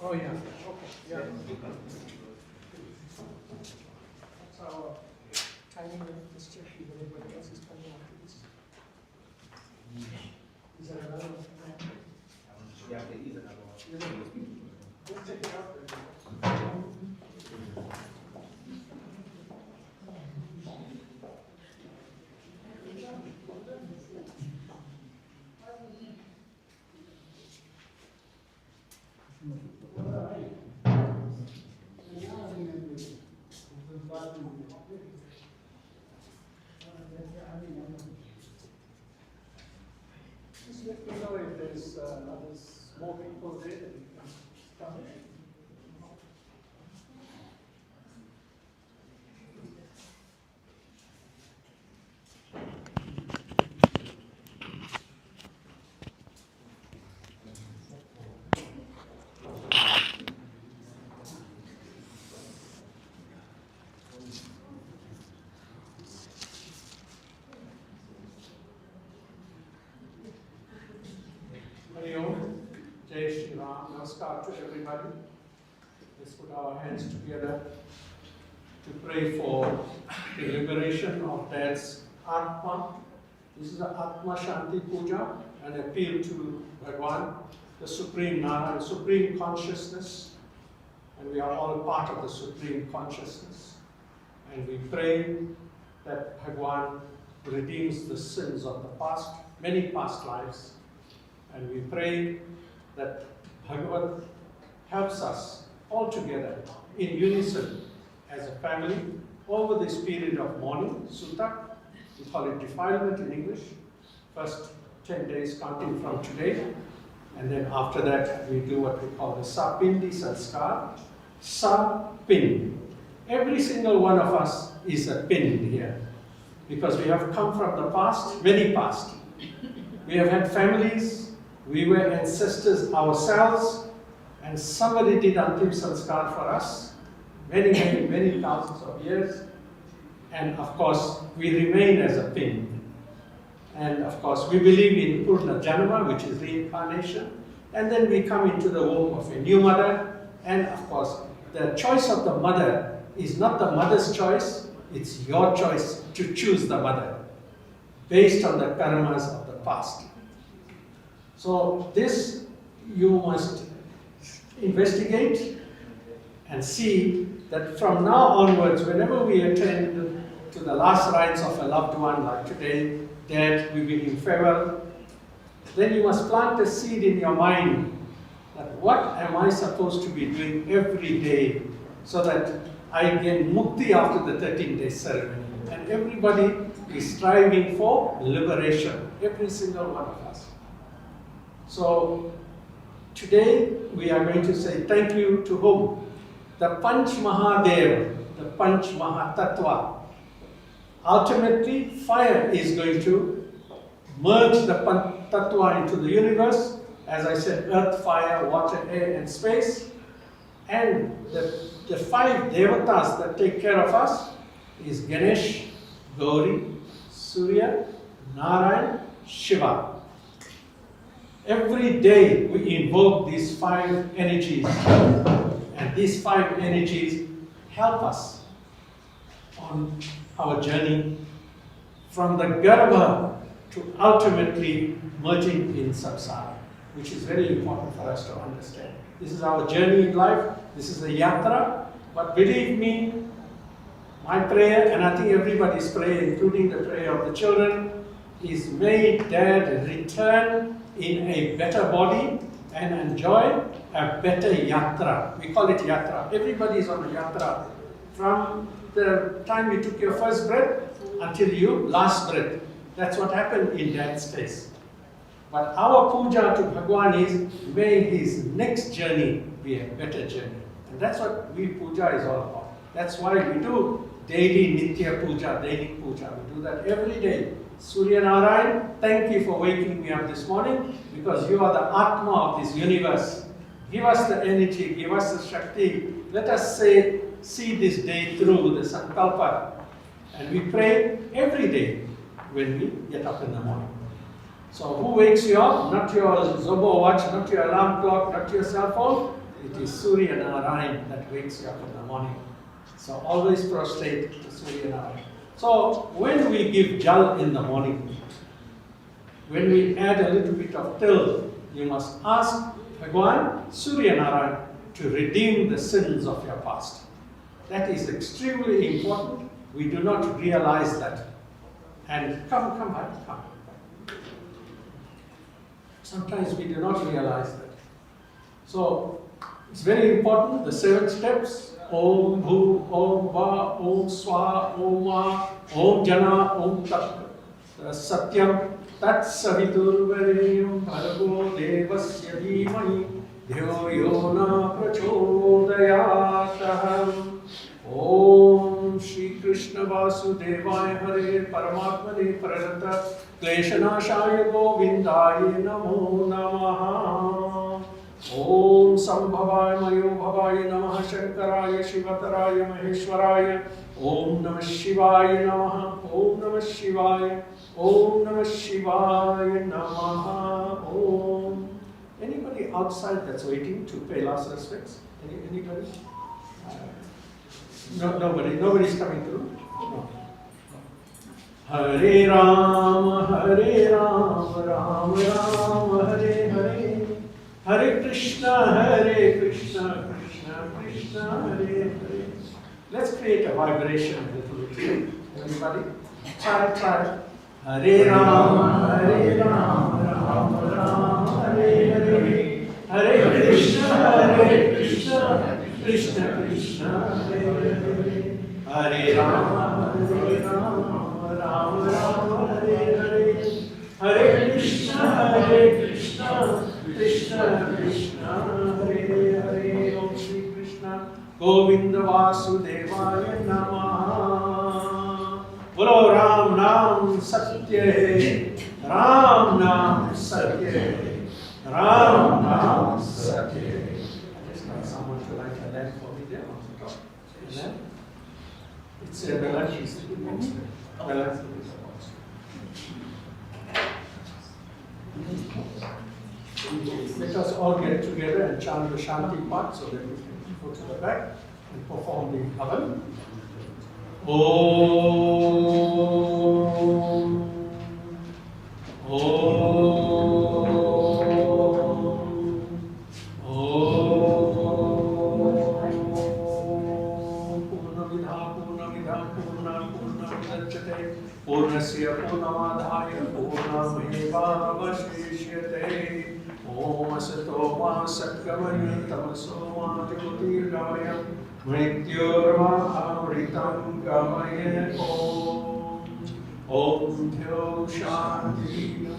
Oh yeah, okay, yeah. That's our timing of this check, everybody else is coming after this. Is that another one? Yeah, there is another one. Let's check it out then. Just let me know if there's more people there that you can come in. Hari Om, Jai Shri Ram, Namaskar to everybody. Let's put our hands together to pray for the liberation of Dad's Atma. This is an Atma Shanti Puja, an appeal to Bhagwan, the Supreme Nara, Supreme Consciousness, and we are all part of the Supreme Consciousness. And we pray that Bhagwan redeems the sins of the past, many past lives. And we pray that Bhagavan helps us all together in unison as a family over this period of mourning, Sutta. We call it defilement in English. First 10 days counting from today. And then after that, we do what we call the Sapindi Sanskar. Sa-pin. Every single one of us is a pin here. Because we have come from the past, many past. We have had families, we were ancestors ourselves, and somebody did Antim Sanskar for us, many, many, many thousands of years. And of course, we remain as a pin. And of course, we believe in Purna Janma, which is reincarnation. And then we come into the womb of a new mother. And of course, the choice of the mother is not the mother's choice, it's your choice to choose the mother, based on the karmas of the past. So this you must investigate and see that from now onwards, whenever we attend to the last rites of a loved one, like today, Dad, we bid him farewell, then you must plant a seed in your mind that what am I supposed to be doing every day so that I gain mukti after the 13-day ceremony. And everybody is striving for liberation, every single one of us. So today we are going to say thank you to whom? The Panch Mahadev, the Panch Mahatattva. Ultimately, fire is going to merge the Tattva into the universe, as I said, earth, fire, water, air, and space. And the 5 devatas that take care of us is Ganesh, Gauri, Surya, Narayan, Shiva. Every day we invoke these 5 energies, and these 5 energies help us on our journey from the Garbha to ultimately merging in samsara, which is very important for us to understand. This is our journey in life, this is a yatra, but believe me, my prayer, and I think everybody's prayer, including the prayer of the children, is may Dad return in a better body and enjoy a better yatra. We call it yatra. Everybody is on a yatra. From the time you took your first breath until your last breath. That's what happened in Dad's case. But our puja to Bhagwan is, may his next journey be a better journey. And that's what puja is all about. That's why we do daily Nitya Puja, daily puja. We do that every day. Surya Narayan, thank you for waking me up this morning, because you are the Atma of this universe. Give us the energy, give us the Shakti. Let us see this day through, the Sankalpa. And we pray every day when we get up in the morning. So who wakes you up? Not your Zobo watch, not your alarm clock, not your cell phone. It is Surya Narayan that wakes you up in the morning. So always prostrate to Surya Narayan. So when we give jal in the morning, when we add a little bit of til, you must ask Bhagwan Surya Narayan to redeem the sins of your past. That is extremely important. We do not realize that. And come, come. Sometimes we do not realize that. So it's very important, the 7 steps. Om Bhu, Om Va, Om Swa, Om Ma, Om Jana, Om Tat Satyam, Tat Savitur Varenyam, Bhargo Devasya Dhimai, Dhyo Yona Prachodayataham. Om Shri Krishna Vasudevaya Hare Paramatmane Pranata Kleshanashaya Govindaya Namo Namaha. Om Sambhavaya Mayo Bhavaya Namaha Shankaraya Shivataraya Maheshwaraya. Om Namah Shivaya Namaha. Om Namah Shivaya. Om Namah Shivaya Namaha. Om. Anybody outside that's waiting to pay last respects? Anybody? No, nobody's coming through? No. Hare Rama, Ram Ram, Hare Hare. Hare Krishna, Krishna Krishna, Hare Hare. Let's create a vibration a little bit. Everybody, try. Hare Rama, Ram Ram, Hare Hare. Hare Krishna, Krishna Krishna, Hare Hare. Hare Rama, Ram Ram, Hare Hare. Hare Krishna, Krishna Krishna, Hare Hare. Om Shri Krishna Govinda Vasudevaya Namaha. Bolo Ram Nam Satya Hai, Ram Nam Satya Hai, Ram Nam Satya Hai. I just need someone to light a lamp for me there on the top. Amen. It's a relaxing. Let us all get together and chant the Shanti part so that we can go to the back and perform the Havan. Om. Purnasya Purnamadhaya Purnamevavashishyate. Om Asato Ma Satgamaya Tamaso Ma Jyotirgamaya Mrityorma Amritam Gamaya. Om Dhyo Shanti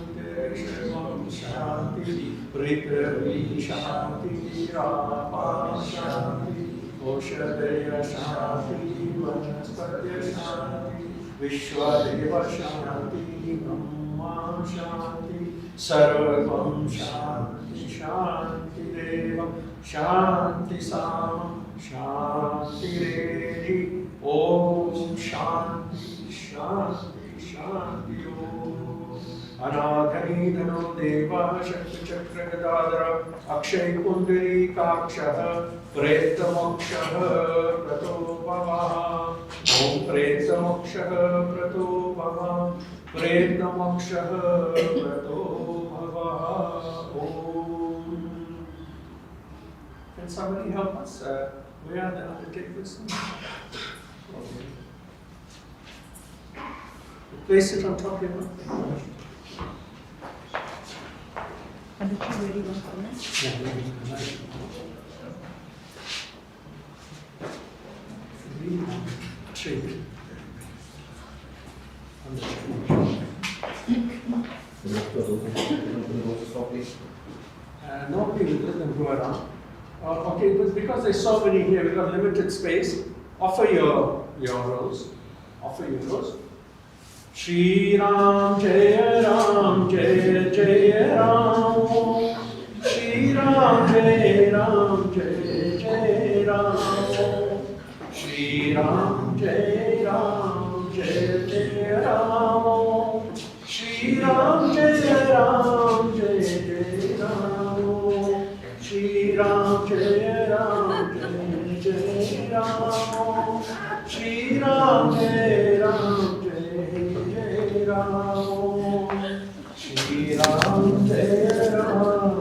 Shivam Shanti Prithvi Shanti Rapa Shanti Oshadaya Shanti Vanaspatya Shanti Vishwadeva Shanti Brahma Shanti Sarvam Shanti Shanti Deva, Shanti Sam, Shanti Redi, Om Shanti, Shanti, Shanti Om. Anadhani Dhano Deva, Shakti Chakra Gadadara, Akshay Kundari Kakshah, Preta Mokshah, Prato Bhava, Om Preta Mokshah, Prato Bhava, Preta Mokshah, Prato Bhava, Om. Can somebody help us? Where are the undertakers? Place it on top of your mouth.
And the two ready ones for me?
Tree. Nobody will let them go around. Okay, but because there's so many here, we've got limited space. Offer your rose. Offer your rose. Shri Ram Jaya Jaya Ram. Shri Ram Jaya Jaya Ram. Shri Ram Jaya Jaya Ram. Shri Ram Jaya Jaya Ram. Shri Ram Jaya Jaya Ram. Shri Ram Jaya Ram. Shri Ram Jaya Ram,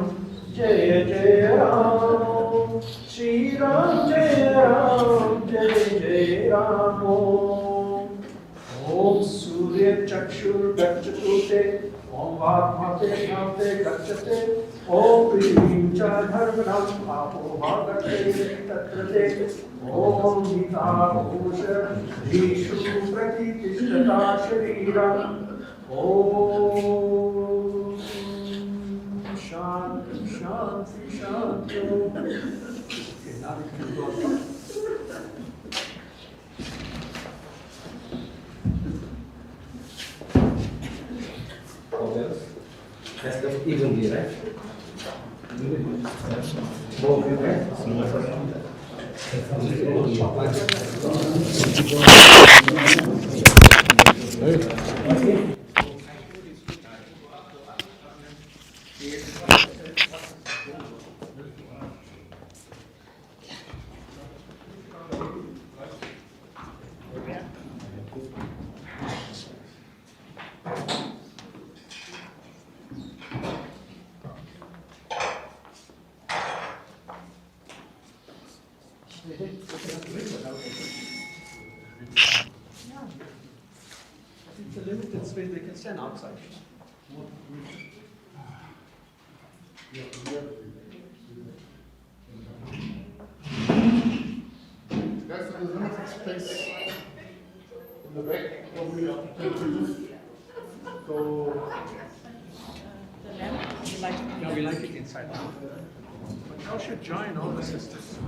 Jaya Jaya Ram. Shri Ram Jaya Ram, Jaya Jaya Ram. Om Surya Chakshur Gacchate, Om Vatmate Nate Gacchate, Om Prim Chadharvanam Apo Bhagate Tatrate, Om Gita Bhusha Dhishu Pratitishthata Shariram. Om Shanti, Shanti, Shanti. Okay, now we can go.
That's the evenly, right?
It's a limited space, they can stand outside.
Guys, there's limited space in the back. Probably up to 10 So,
Yeah, we like it inside. But y'all should join all the sisters.